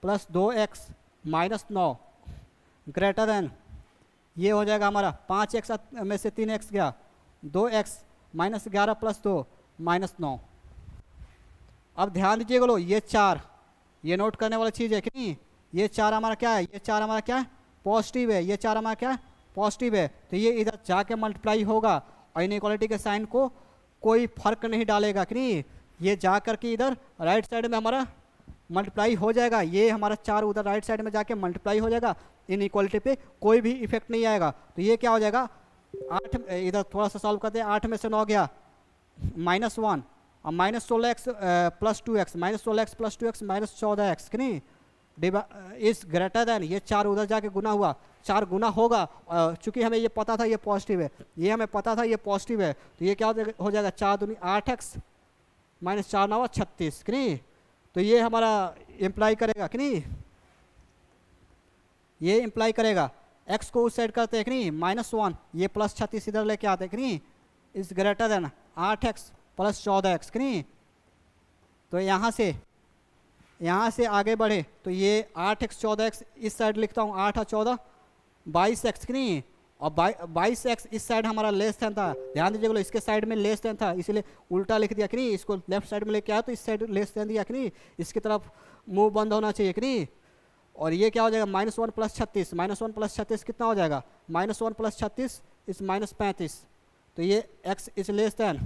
A: + 2x - 9 ग्रेटर देन, ये हो जाएगा हमारा 5x में से 3x गया, 2x - 11 + 2 - 9। अब ध्यान दीजिएगा लो, ये 4 ये नोट करने वाली चीज़ है कि नहीं। ये 4 हमारा क्या है, ये 4 हमारा क्या है, पॉजिटिव है, ये 4 हमारा क्या है, पॉजिटिव है। तो ये इधर जाके मल्टीप्लाई होगा और इनइक्वालिटी के साइन को कोई फर्क नहीं डालेगा कि नहीं। ये जा करके इधर राइट साइड में हमारा मल्टीप्लाई हो जाएगा, ये हमारा 4 उधर राइट साइड में जाके मल्टीप्लाई हो जाएगा, इनइक्वालिटी पे कोई भी इफेक्ट नहीं आएगा। तो ये क्या हो जाएगा 8, इधर थोड़ा सा सॉल्व करते हैं, 8 में से 9 गया -1 और -16x + 2x, -16x + 2x -14x कि नहीं इज ग्रेटर देन, ये 4 उधर जाके गुना हुआ, 4 गुना होगा, चूंकि हमें ये पता था ये पॉजिटिव है, ये हमें पता था ये पॉजिटिव है, तो ये क्या हो जाएगा 4 दूनी 8x -4 9 36 कि नहीं। तो ये हमारा इम्प्लाई करेगा कि नहीं, ये इम्प्लाई करेगा x को उस साइड करते हैं कि नहीं -1, ये +36 इधर लेके आते हैं कि नहीं is greater then 8x + 14x कि नहीं। तो यहाँ से आगे बढ़े तो ये 8x 14x इस साइड लिखता हूँ, 8 और 14 22x कि नहीं, और 22x इस साइड हमारा लेस देन था, ध्यान दीजिए बोलो इसके साइड में लेस देन था, इसलिए उल्टा लिख दिया कि नहीं, इसको लेफ्ट साइड में लेके आया तो इस साइड लेस देन दिया कि नहीं, इसकी तरफ मुंह बंद होना चाहिए कि नहीं। और ये क्या हो जाएगा -1 + 36, -1 + 36 कितना हो जाएगा, -1 + 36 इस -35, तो ये x इज लेस देन।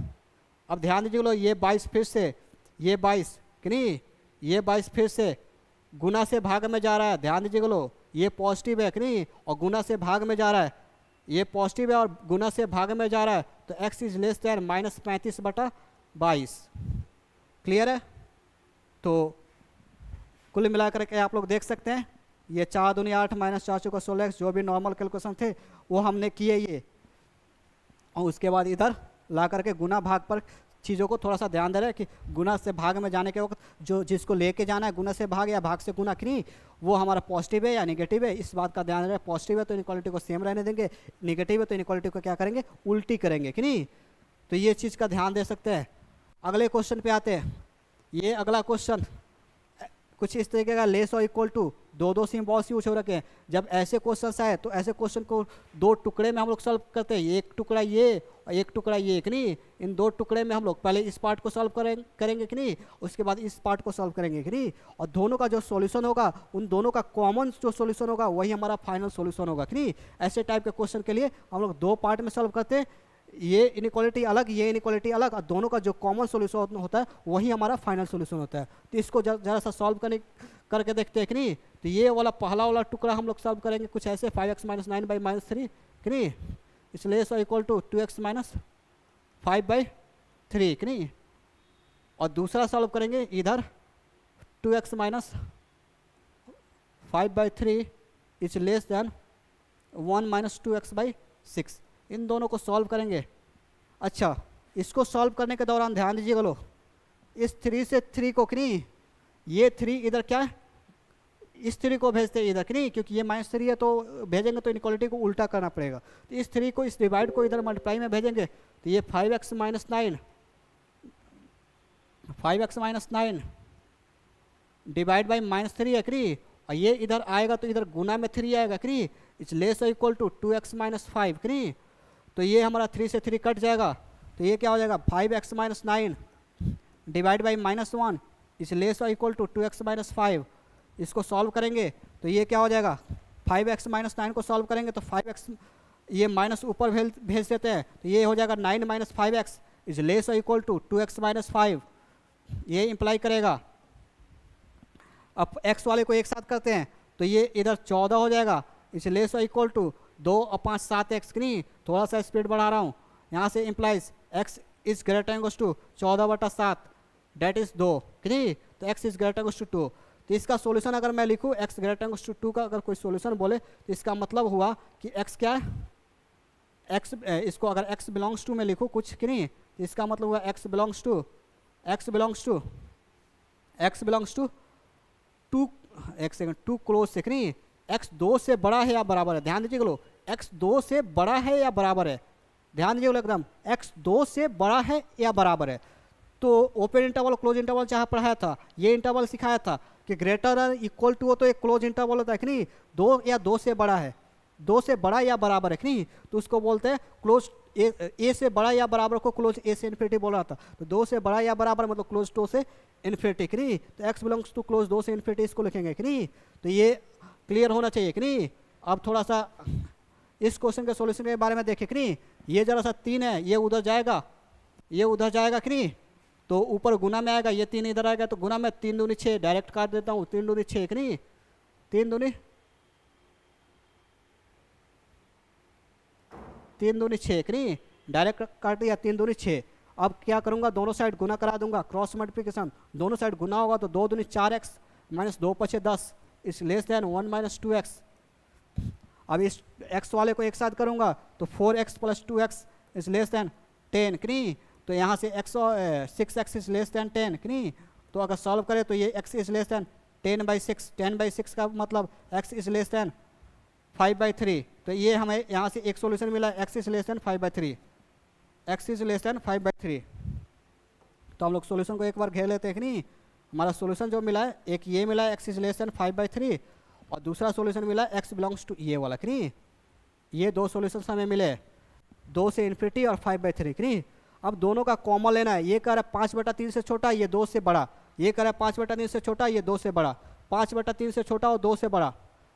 A: अब ध्यान दीजिए बोलो ये 22 फिर से, ये 22 कि नहीं, ये 22 फिर से गुना से भाग में जा रहा है, ध्यान दीजिए बोलो ये पॉजिटिव है कि नहीं, और गुना से भाग में जा रहा है, ये पॉजिटिव है और गुना से भाग में जा रहा है, तो x is less then -35/22। Clear है। तो कुल मिलाकर के आप लोग देख सकते हैं ये 4 दूनी 8 -4 चौका 16x जो भी नॉर्मल कैलकुलेशन थे वो हमने किए ये, और उसके बाद इधर ला करके गुना भाग पर चीज़ों को थोड़ा सा ध्यान दे रहे हैं कि गुना से भाग में जाने के वक्त जो जिसको लेके जाना है गुना से भाग या भाग से गुना कि नहीं, वो हमारा पॉजिटिव है या निगेटिव है, इस बात का ध्यान रहे। पॉजिटिव है तो इनक्वालिटी को सेम रहने देंगे, निगेटिव है तो इनक्वालिटी को क्या करेंगे, उल्टी करेंगे कि नहीं। तो ये चीज़ का ध्यान दे सकते हैं। अगले क्वेश्चन पे आते हैं। ये अगला क्वेश्चन कुछ इस तरीके का, लेस और इक्वल टू, दो सिंबल्स यूज हो रखे हैं। जब ऐसे क्वेश्चन आए तो ऐसे क्वेश्चन को दो टुकड़े में हम लोग सॉल्व करते हैं, एक टुकड़ा ये और एक टुकड़ा ये कि नहीं। इन दो टुकड़े में हम लोग पहले इस पार्ट को सॉल्व करेंगे कि नहीं, उसके बाद इस पार्ट को सॉल्व करेंगे कि नहीं, और दोनों का जो सॉल्यूशन होगा उन दोनों का कॉमन जो सॉल्यूशन होगा वही हमारा फाइनल सॉल्यूशन होगा कि नहीं। ऐसे टाइप के क्वेश्चन के लिए हम लोग दो पार्ट में सॉल्व करते हैं, ये इनइक्वालिटी अलग, ये इनइक्वालिटी अलग, और दोनों का जो कॉमन सॉल्यूशन होता है वही हमारा फाइनल सॉल्यूशन होता है। तो इसको जरा सा सॉल्व करके देखते हैं कि नहीं। तो ये वाला पहला वाला टुकड़ा हम लोग सॉल्व करेंगे कुछ ऐसे, 5x - 9 / -3 कि नहीं, इसलिए लेस और इक्वल टू 2x - 5/3 कि नहीं। और दूसरा सॉल्व करेंगे इधर 2x - 5/3 is less then 1 - 2x/6। इन दोनों को सॉल्व करेंगे। अच्छा, इसको सॉल्व करने के दौरान ध्यान दीजिएगा लो, इस 3 से 3 को कि नहीं, ये 3 इधर क्या है, इस 3 को भेजते हैं इधर कि नहीं, क्योंकि ये -3 है तो भेजेंगे तो इनक्वालिटी को उल्टा करना पड़ेगा। तो इस 3 को, इस डिवाइड को इधर मल्टीप्लाई में भेजेंगे तो ये 5x - 9 डिवाइड बाई -3 है कि नहीं, और ये इधर आएगा तो इधर गुना में 3 आएगा कि नहीं, इट्स लेस और इक्वल टू 2x - 5 कि नहीं। तो ये हमारा 3 से 3 कट जाएगा, तो ये क्या हो जाएगा, 5x - 9 डिवाइड बाई -1 इस लेस और इक्वल टू 2x - 5। इसको सॉल्व करेंगे तो ये क्या हो जाएगा, 5x - 9 को सॉल्व करेंगे तो 5x ये माइनस ऊपर भेज देते हैं, तो ये हो जाएगा 9 - 5x इज लेस और इक्वल टू 2x - 5। ये इंप्लाई करेगा। अब x वाले को एक साथ करते हैं तो ये इधर 14 हो जाएगा, इस लेस और इक्वल टू 2 और 5 7x की नहीं, थोड़ा सा स्पीड बढ़ा रहा हूँ, यहाँ से implies x is greater equal to 14/7 that is 2 कि नहीं, तो x is greater equal to 2। तो इसका सॉल्यूशन अगर मैं लिखूँ x ग्रेटर इक्वल टू 2 का अगर कोई सॉल्यूशन बोले तो इसका मतलब हुआ कि x क्या है, x इसको अगर x बिलोंग्स टू में लिखूँ कुछ कि नहीं, तो इसका मतलब हुआ x बिलोंग्स टू 2 एक सेकंड 2 क्लोज से कि नहीं, x 2 से बड़ा है या बराबर है, ध्यान दीजिएगा लो, x 2 से बड़ा है या बराबर है, ध्यान दीजिएगा एकदम, x 2 से बड़ा है या बराबर है। तो ओपन इंटरवल क्लोज इंटरवल चाहे पढ़ाया था, ये इंटरवल सिखाया था कि ग्रेटर और इक्वल टू हो तो एक क्लोज इंटरवल होता है कि नहीं, 2 या 2 से बड़ा है, 2 से बड़ा या बराबर है कि नहीं, तो उसको बोलते हैं क्लोज ए से बड़ा या बराबर को क्लोज ए से इन्फिनिटी बोल रहा था। तो 2 से बड़ा या बराबर मतलब क्लोज 2 से इन्फिनिटी कि नहीं, तो x बिलोंग्स टू क्लोज 2 से इन्फिनिटी इसको लिखेंगे कि नहीं। तो ये क्लियर होना चाहिए कि नहीं। अब थोड़ा सा इस क्वेश्चन के सॉल्यूशन के बारे में देखें कि नहीं, ये जरा सा 3 है, ये उधर जाएगा, ये उधर जाएगा कि नहीं, तो ऊपर गुना में आएगा, ये 3 इधर आएगा तो गुना में 3 दूनी 6 डायरेक्ट काट देता हूँ, 3 दूनी 6 कि नहीं, 3 दूनी 6 कि नहीं, डायरेक्ट काट दिया 3 दूनी 6। अब क्या करूँगा, दोनों साइड गुना करा दूंगा, क्रॉस मल्टीप्लिकेशन, दोनों साइड गुना होगा तो 2 दूनी 4x minus 2 × 10 is less then 1 - 2x। अब इस x वाले को एक साथ करूँगा तो 4x + 2x is less then 10 कि नहीं, तो यहाँ से 6x इज लेस देन 10 कि नहीं, तो अगर सॉल्व करें तो ये x इज लेस देन 10/6, 10/6 का मतलब x इज लेस देन 5/3। तो ये हमें यहाँ से एक सॉल्यूशन मिला, x is less then 5/3, x is less then 5/3। तो हम लोग सॉल्यूशन को एक बार घेर लेते हैं कि नहीं। हमारा सॉल्यूशन जो मिला है, एक ये मिला है x इज लेस देन 5/3 और दूसरा सॉल्यूशन मिला x बिलोंग्स टू ये वाला कि नहीं। ये दो सॉल्यूशन हमें मिले, 2 से इन्फिनिटी और 5/3 कि नहीं। अब दोनों का कॉमन लेना है, ये कह रहा है 5/3 से छोटा, ये 2 से बड़ा, ये कह रहा है 5/3 से छोटा, ये 2 से बड़ा, 5/3 से छोटा और 2 से बड़ा,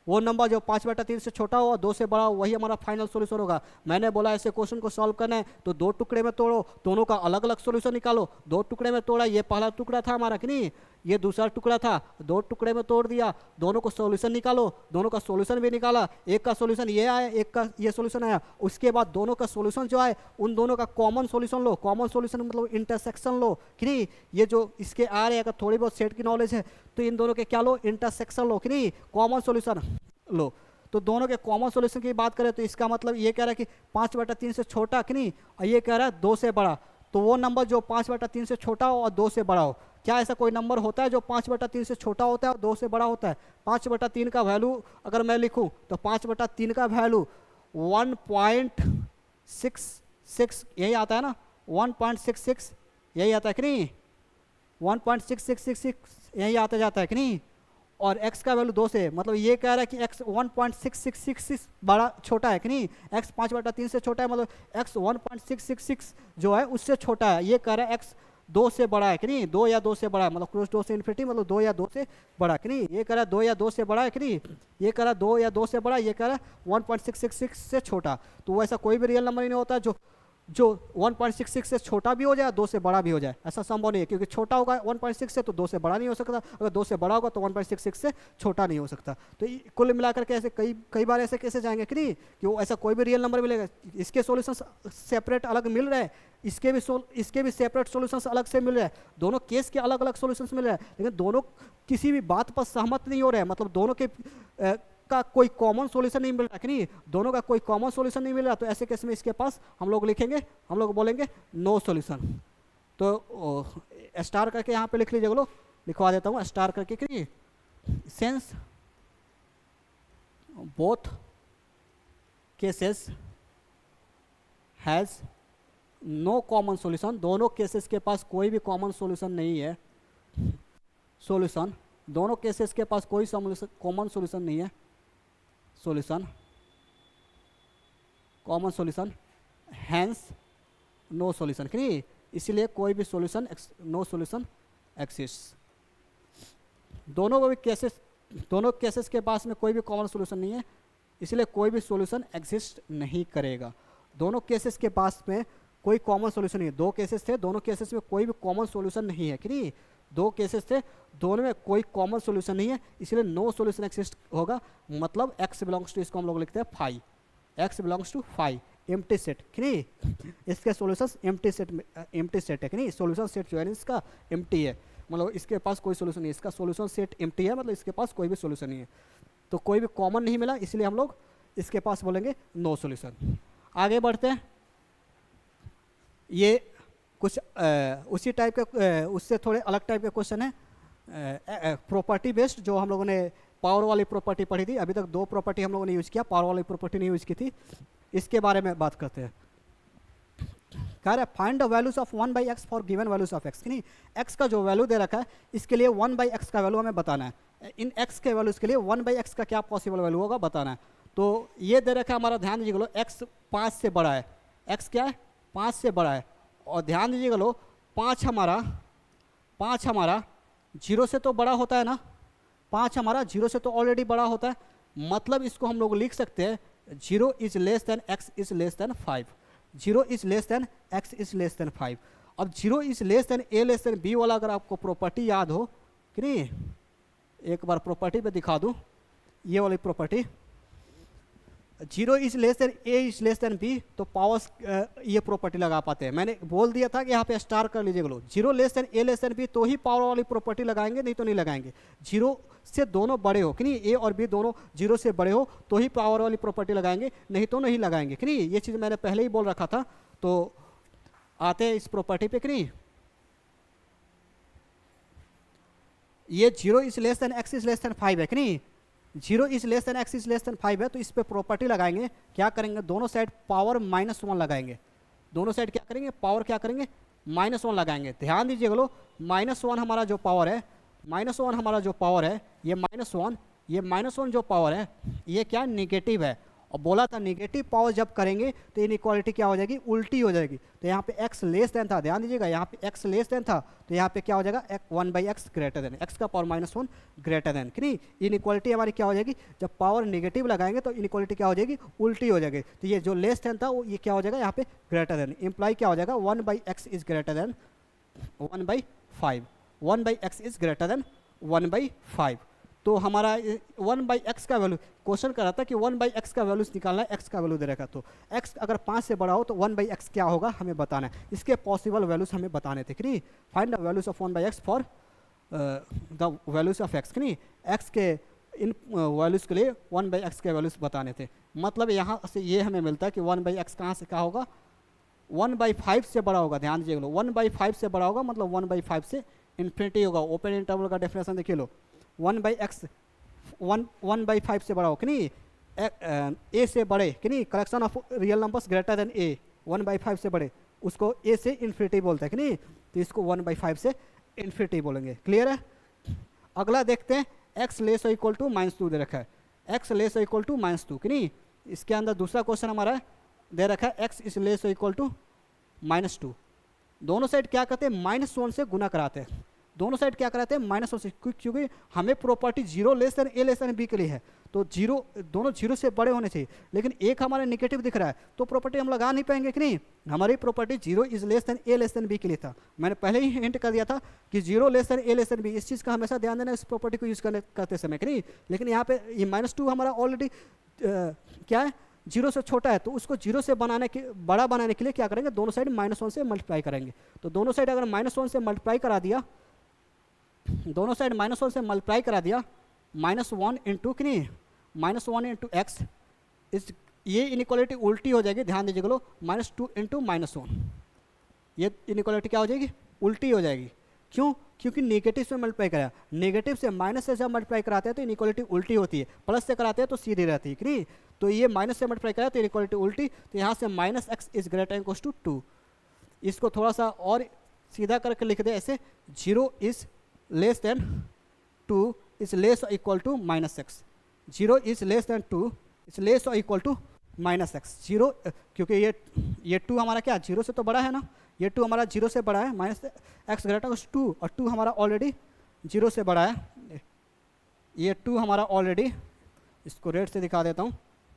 A: वो नंबर जो 5/3 से छोटा हो और 2 से बड़ा हो वही हमारा फाइनल सॉल्यूशन होगा। मैंने बोला ऐसे क्वेश्चन को सॉल्व करना है तो 2 टुकड़े में तोड़ो, दोनों का अलग अलग सॉल्यूशन निकालो। 2 टुकड़े में तोड़ा, ये पहला टुकड़ा था हमारा कि नहीं, ये दूसरा टुकड़ा था, 2 टुकड़े में तोड़ दिया, दोनों को सॉल्यूशन निकालो, दोनों का सॉल्यूशन भी निकाला, एक का सॉल्यूशन ये आया, एक का ये सॉल्यूशन आया। उसके बाद दोनों का सॉल्यूशन जो आए उन दोनों का कॉमन सॉल्यूशन लो, कॉमन सॉल्यूशन मतलब इंटरसेक्शन लो कि नहीं। ये जो इसके आ रहे हैं, अगर थोड़ी बहुत सेट की नॉलेज है तो इन दोनों के क्या लो, इंटरसेक्शन लो कि नहीं, कॉमन सॉल्यूशन लो। तो दोनों के कॉमन सॉल्यूशन की बात करें तो इसका मतलब ये कह रहा है कि 5/3 से छोटा कि नहीं, और ये कह रहा है 2 से बड़ा। तो वो नंबर जो 5/3 से छोटा हो और 2 से बड़ा हो। क्या ऐसा कोई नंबर होता है जो 5/3 से छोटा होता है और 2 से बड़ा होता है? 5/3 का वैल्यू अगर मैं लिखूं तो 5/3 का वैल्यू 1.66 यही आता है ना, 1.66 यही आता है कि नहीं, 1.6666 यही आता जाता है कि नहीं। और x का वैल्यू 2 से, मतलब ये कह रहा है कि x 1.6666 बड़ा छोटा है कि नहीं, x 5/3 से छोटा है, मतलब x 1.666 जो है उससे छोटा है। ये कह रहा है x 2 से बड़ा है कि नहीं, 2 या 2 से बड़ा है, मतलब क्रॉस 2 से इन्फिनिटी, मतलब 2 या 2 से बड़ा है कि नहीं। ये कह रहा है 2 या 2 से बड़ा है कि नहीं, ये कह रहा है 2 या 2 से बड़ा, ये कह रहा है 1.666 से छोटा। तो वैसा कोई भी रियल नंबर ही नहीं होता जो 1.66 से छोटा भी हो जाए, 2 से बड़ा भी हो जाए, ऐसा संभव नहीं है, क्योंकि छोटा होगा 1.6 से तो 2 से बड़ा नहीं हो सकता, अगर 2 से बड़ा होगा तो 1.66 से छोटा नहीं हो सकता। तो कुल मिलाकर के ऐसे कई बार ऐसे कैसे जाएंगे कि नहीं, कि वो ऐसा कोई भी रियल नंबर मिलेगा, इसके सॉल्यूशन सेपरेट अलग मिल रहे हैं, इसके भी सेपरेट सॉल्यूशंस अलग से मिल रहे हैं, दोनों केस के अलग अलग सॉल्यूशंस मिल रहे हैं, लेकिन दोनों किसी भी बात पर सहमत नहीं हो रहे हैं, मतलब दोनों के का कोई कॉमन सॉल्यूशन नहीं मिल रहा कि नहीं, दोनों का कोई कॉमन सॉल्यूशन नहीं मिल रहा। तो ऐसे केस में इसके पास हम लोग लिखेंगे, हम लोग बोलेंगे नो सॉल्यूशन। तो स्टार करके यहाँ पे लिख लीजिए, बोलो लिखवा देता हूँ स्टार करके कि नहीं, since both cases has no common solution, दोनों केसेस के पास कोई भी कॉमन सॉल्यूशन नहीं है, सॉल्यूशन दोनों केसेस के पास कोई कॉमन सॉल्यूशन नहीं है, solution common solution, hence no solution कि नहीं, इसलिए कोई भी सॉल्यूशन नो सॉल्यूशन एक्सिस्ट। दोनों केसेस के पास में कोई भी कॉमन सॉल्यूशन नहीं है, इसलिए कोई भी सॉल्यूशन एग्जिस्ट नहीं करेगा। दोनों केसेस के पास में कोई कॉमन सॉल्यूशन नहीं है, 2 केसेस थे, दोनों केसेस में कोई भी कॉमन सॉल्यूशन नहीं है कि नहीं, 2 केसेस थे, दोनों में कोई कॉमन सॉल्यूशन नहीं है, इसलिए नो सॉल्यूशन एक्सिस्ट होगा। मतलब x बिलोंग्स टू, इसको हम लोग लिखते हैं phi, x belongs to phi, empty set कि नहीं, इसके सॉल्यूशंस एम्प्टी सेट है कि नहीं, सॉल्यूशन सेट जो है इसका एम्प्टी है, मतलब इसके पास कोई सॉल्यूशन नहीं है, इसका सॉल्यूशन सेट एम्प्टी है, मतलब इसके पास कोई भी सॉल्यूशन नहीं है, तो कोई भी कॉमन नहीं मिला, इसलिए हम लोग इसके पास बोलेंगे नो सॉल्यूशन। आगे बढ़ते हैं, ये कुछ उसी टाइप के, उससे थोड़े अलग टाइप के क्वेश्चन है, प्रॉपर्टी बेस्ड, जो हम लोगों ने पावर वाली प्रॉपर्टी पढ़ी थी। अभी तक 2 प्रॉपर्टी हम लोगों ने यूज़ किया, पावर वाली प्रॉपर्टी नहीं यूज़ की थी, इसके बारे में बात करते हैं। कह रहा है find the values of 1/x for given values of x, नहीं x का जो वैल्यू दे रखा है इसके लिए 1/x का वैल्यू हमें बताना है, इन x के वैल्यूज के लिए 1/x का क्या पॉसिबल वैल्यू होगा बताना है। तो ये दे रखा है हमारा, ध्यान दीजिएगा लो, x 5 से बड़ा है, x क्या है 5 से बड़ा है, और ध्यान दीजिएगा लो 5 हमारा 0 से तो बड़ा होता है ना, 5 हमारा 0 से तो ऑलरेडी बड़ा होता है, मतलब इसको हम लोग लिख सकते हैं 0 is less then x is less then 5, 0 is less then x is less then 5। अब 0 is less then a less than b वाला अगर आपको प्रॉपर्टी याद हो कि नहीं, एक बार प्रॉपर्टी पे दिखा दूं, ये वाली property 0 is less then a is less then b, तो पावर्स ये प्रॉपर्टी लगा पाते हैं। मैंने बोल दिया था कि यहाँ पे स्टार कर लीजिएगा लो, 0 less than a less than b तो ही पावर वाली प्रॉपर्टी लगाएंगे, नहीं तो नहीं लगाएंगे। 0 से दोनों बड़े हो कि नहीं, a और b दोनों 0 से बड़े हो तो ही पावर वाली प्रॉपर्टी लगाएंगे, नहीं तो नहीं लगाएंगे कि नहीं। ये चीज़ मैंने पहले ही बोल रखा था। तो आते हैं इस प्रॉपर्टी पे कि नहीं, ये 0 is less then x is less then 5 है कि नहीं, 0 is less then x is less then 5 है, तो इस पे प्रॉपर्टी लगाएंगे, क्या करेंगे दोनों साइड पावर -1 लगाएंगे, दोनों साइड क्या करेंगे पावर क्या करेंगे -1 लगाएंगे। ध्यान दीजिएगा लो, -1 हमारा जो पावर है, -1 हमारा जो पावर है, ये -1 जो पावर है ये क्या निगेटिव है, और बोला था निगेटिव पावर जब करेंगे तो इनइक्वालिटी क्या हो जाएगी उल्टी हो जाएगी। तो यहाँ पे x लेस देन था, ध्यान दीजिएगा यहाँ पे x लेस देन था, तो यहाँ पे क्या हो जाएगा 1/x ग्रेटर देन, x का पावर -1 ग्रेटर देन कि नहीं। इनइक्वालिटी हमारी क्या हो जाएगी, जब पावर नेगेटिव लगाएंगे तो इनइक्वालिटी क्या हो जाएगी उल्टी हो जाएगी। तो ये जो लेस देन था वो ये क्या हो जाएगा यहाँ पे ग्रेटर देन, इम्प्लाई क्या हो जाएगा 1/x is greater then 1/5, 1/x is greater then 1/5। तो हमारा 1/x का वैल्यू क्वेश्चन कर रहा था कि 1/x का वैल्यूज निकालना है, x का वैल्यू दे रखा, तो x अगर 5 से बड़ा हो तो 1/x क्या होगा हमें बताना है, इसके पॉसिबल वैल्यूज हमें बताने थे कि नहीं। Find the values of 1/x for the values of x कि नहीं, x के इन वैल्यूज के लिए 1/x के वैल्यूज बताने थे। मतलब यहाँ से ये हमें मिलता है कि 1/x कहाँ से क्या होगा 1/5 से बड़ा होगा, ध्यान दीजिए लो, 1/5 से बड़ा होगा मतलब 1/5 से इन्फिनिटी होगा। ओपन इंटरवल का डेफिनेशन देखिए लो, 1/5 से बड़ा हो कि नहीं, ए से बड़े कि नहीं, collection of real numbers greater than a, 1/5 से बड़े, उसको ए से इन्फिनिटी बोलते हैं कि नहीं, तो इसको 1/5 से इन्फिनिटी बोलेंगे। क्लियर है। अगला देखते हैं, एक्स लेस और इक्वल टू -2 दे रखा है, एक्स लेस और इक्वल टू -2 कि नहीं। इसके अंदर दूसरा क्वेश्चन हमारा दे रखा है, एक्स इज लेस और इक्वल टू -2। दोनों साइड क्या करते हैं, -1 से गुना कराते हैं, दोनों साइड क्या कराते हैं, -1 से, क्योंकि हमें property 0 less than A less than B के लिए है, तो जीरो दोनों 0 से बड़े होने चाहिए। लेकिन एक हमारा निगेटिव दिख रहा है तो प्रॉपर्टी हम लगा नहीं पाएंगे कि नहीं। हमारी property 0 is less than A less than B के लिए था, मैंने पहले ही हिंट कर दिया था कि 0 less than A less than B, इस चीज़ का हमेशा ध्यान देना इस प्रॉपर्टी को यूज़ करते समय कि नहीं। लेकिन यहाँ पे ये -2 हमारा ऑलरेडी क्या है, 0 से छोटा है, तो उसको 0 से बड़ा बनाने के लिए क्या करेंगे, दोनों साइड -1 से मल्टीप्लाई करेंगे। तो दोनों साइड अगर -1 से मल्टीप्लाई करा दिया, दोनों साइड -1 से मल्टीप्लाई करा दिया, -1 इंटू कि नहीं, -1 इंटू एक्स, इस ये इनइक्वालिटी उल्टी हो जाएगी, ध्यान दीजिएगा लो, -2 इंटू -1, ये इनइक्वालिटी क्या हो जाएगी, उल्टी हो जाएगी। क्यों, क्योंकि नेगेटिव से मल्टीप्लाई कराया, नेगेटिव से माइनस से जब मल्टीप्लाई कराते हैं तो इनइक्वालिटी उल्टी होती है, प्लस से कराते हैं तो सीधी रहती है कि नहीं। तो ये माइनस से मल्टीप्लाई कराया तो इनइक्वालिटी उल्टी, तो यहाँ से -x is greater equal to 2। इसको थोड़ा सा और सीधा करके लिख दे ऐसे, 0 is less than 2 is less और equal to -x, 0 is less than 2 is less और इक्वल टू -x। 0 क्योंकि ये 2 हमारा क्या 0 से तो बड़ा है ना, ये 2 हमारा 0 से बड़ा है, -x ग्रेटर 2, और 2 हमारा ऑलरेडी 0 से बड़ा है। ये 2 हमारा ऑलरेडी, इसको रेड से दिखा देता हूँ,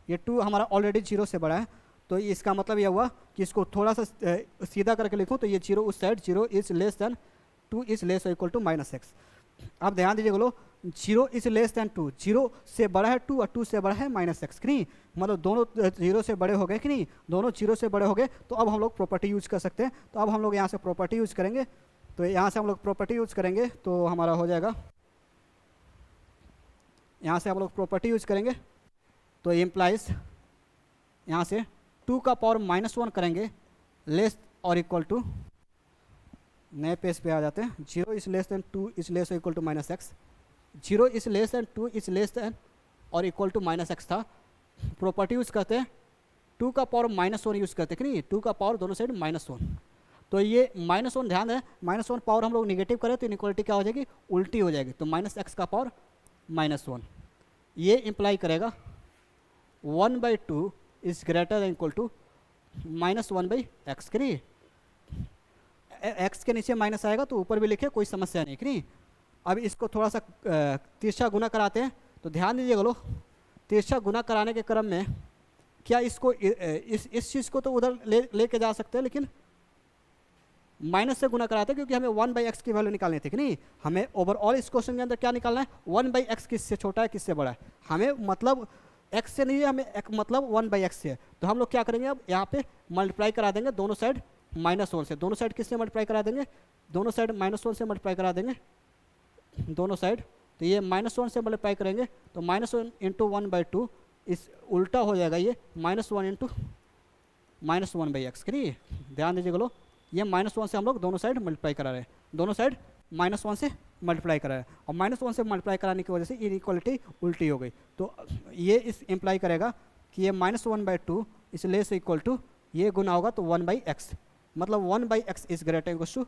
A: ये 2 हमारा ऑलरेडी 0 से बड़ा है। तो इसका मतलब यह हुआ कि इसको थोड़ा सा सीधा करके लिखूँ तो ये 0 उस side, 0 is less than 2 is less और इक्वल टू -x। अब ध्यान दीजिए बोलो, 0 इज लेस देन 2, 0 से बड़ा है 2 और 2 से बड़ा है -x कि नहीं, मतलब दोनों 0 से बड़े हो गए कि नहीं, दोनों 0 से बड़े हो गए। तो अब हम लोग प्रॉपर्टी यूज कर सकते हैं, तो अब हम लोग यहाँ से प्रॉपर्टी यूज करेंगे, तो यहाँ से हम लोग प्रॉपर्टी यूज करेंगे तो हमारा हो जाएगा, यहाँ से हम लोग प्रॉपर्टी यूज करेंगे तो इम्प्लाइज यहाँ से 2 का पावर -1 करेंगे, लेस और इक्वल टू, नए पेज पे आ जाते हैं, 0 is less than 2 is less और equal to -x, 0 is less than 2 is less than और इक्वल टू -x था। प्रॉपर्टी यूज़ करते हैं, 2 का पावर -1 यूज़ करते हैं कि नहीं, 2 का पावर दोनों साइड -1, तो ये -1 ध्यान है, -1 पावर हम लोग निगेटिव करें तो इनइक्वालिटी क्या हो जाएगी, उल्टी हो जाएगी। तो -x का पावर -1, ये इम्प्लाई करेगा 1/2 is greater than equal to -1/x कि नहीं, x के नीचे माइनस आएगा तो ऊपर भी लिखे, कोई समस्या नहीं कि नहीं। अब इसको थोड़ा सा तिरछा गुना कराते हैं, तो ध्यान दीजिएगा लोग, तिरछा गुना कराने के क्रम में क्या इसको इस चीज़ को तो उधर लेके जा सकते हैं, लेकिन माइनस से गुना कराते हैं क्योंकि हमें 1/x की वैल्यू निकालनी थी कि नहीं। हमें ओवरऑल इस क्वेश्चन के अंदर क्या निकालना है, 1/x किससे छोटा है किससे बड़ा है, हमें मतलब x से नहीं है, हमें मतलब 1/x से है। तो हम लोग क्या करेंगे, अब यहाँ पे मल्टीप्लाई करा देंगे दोनों साइड -1 से, दोनों साइड किससे मल्टीप्लाई करा देंगे, दोनों साइड -1 से मल्टीप्लाई करा देंगे दोनों साइड। तो ये -1 से मल्टीप्लाई करेंगे तो -1 इंटू 1/2 इस उल्टा हो जाएगा, ये -1 इंटू -1/x कि नहीं। ध्यान दीजिएगा लो, ये -1 से हम लोग दोनों साइड मल्टीप्लाई करा रहे हैं, दोनों साइड -1 से मल्टीप्लाई करा है, और -1 से मल्टीप्लाई कराने की वजह से इनइक्वालिटी उल्टी हो गई। तो ये इस इम्प्लाई करेगा कि ये -1/2 इस लेस इक्वल टू, ये गुना होगा तो 1/x, मतलब 1/x is greater equal to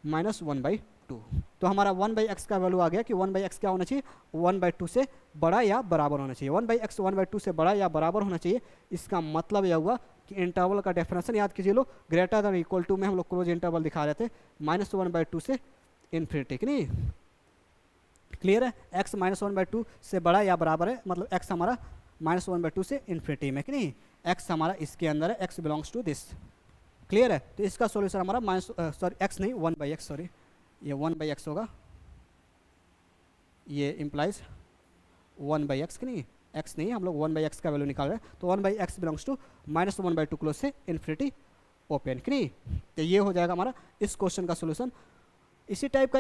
A: -1/2। तो हमारा 1/x का वैल्यू आ गया कि 1/x क्या होना चाहिए, 1/2 से बड़ा या बराबर होना चाहिए। 1/x 1/2 से बड़ा या बराबर होना चाहिए। इसका मतलब यह हुआ कि इंटरवल का डेफिनेशन याद कीजिए लो, ग्रेटर देन इक्वल टू में हम लोग क्लोज इंटरवल दिखा रहे थे, -1/2 से इन्फिनिटी कि नहीं। क्लियर है, x -1/2 से बड़ा या बराबर है, मतलब x हमारा -1/2 से इन्फिनिटी में कि नहीं, x हमारा इसके अंदर है, x belongs to this. Clear है, तो इसका सॉल्यूशन हमारा x नहीं 1/x, सॉरी ये 1/x होगा, ये इम्प्लाइज 1/x कि नहीं, x नहीं, हम लोग 1/x का वैल्यू निकाल रहे हैं। तो 1/x बिलोंग्स टू -1/2 क्लोज से इन्फिनिटी ओपन कि नहीं। तो ये हो जाएगा हमारा इस क्वेश्चन का सोल्यूशन। इसी टाइप का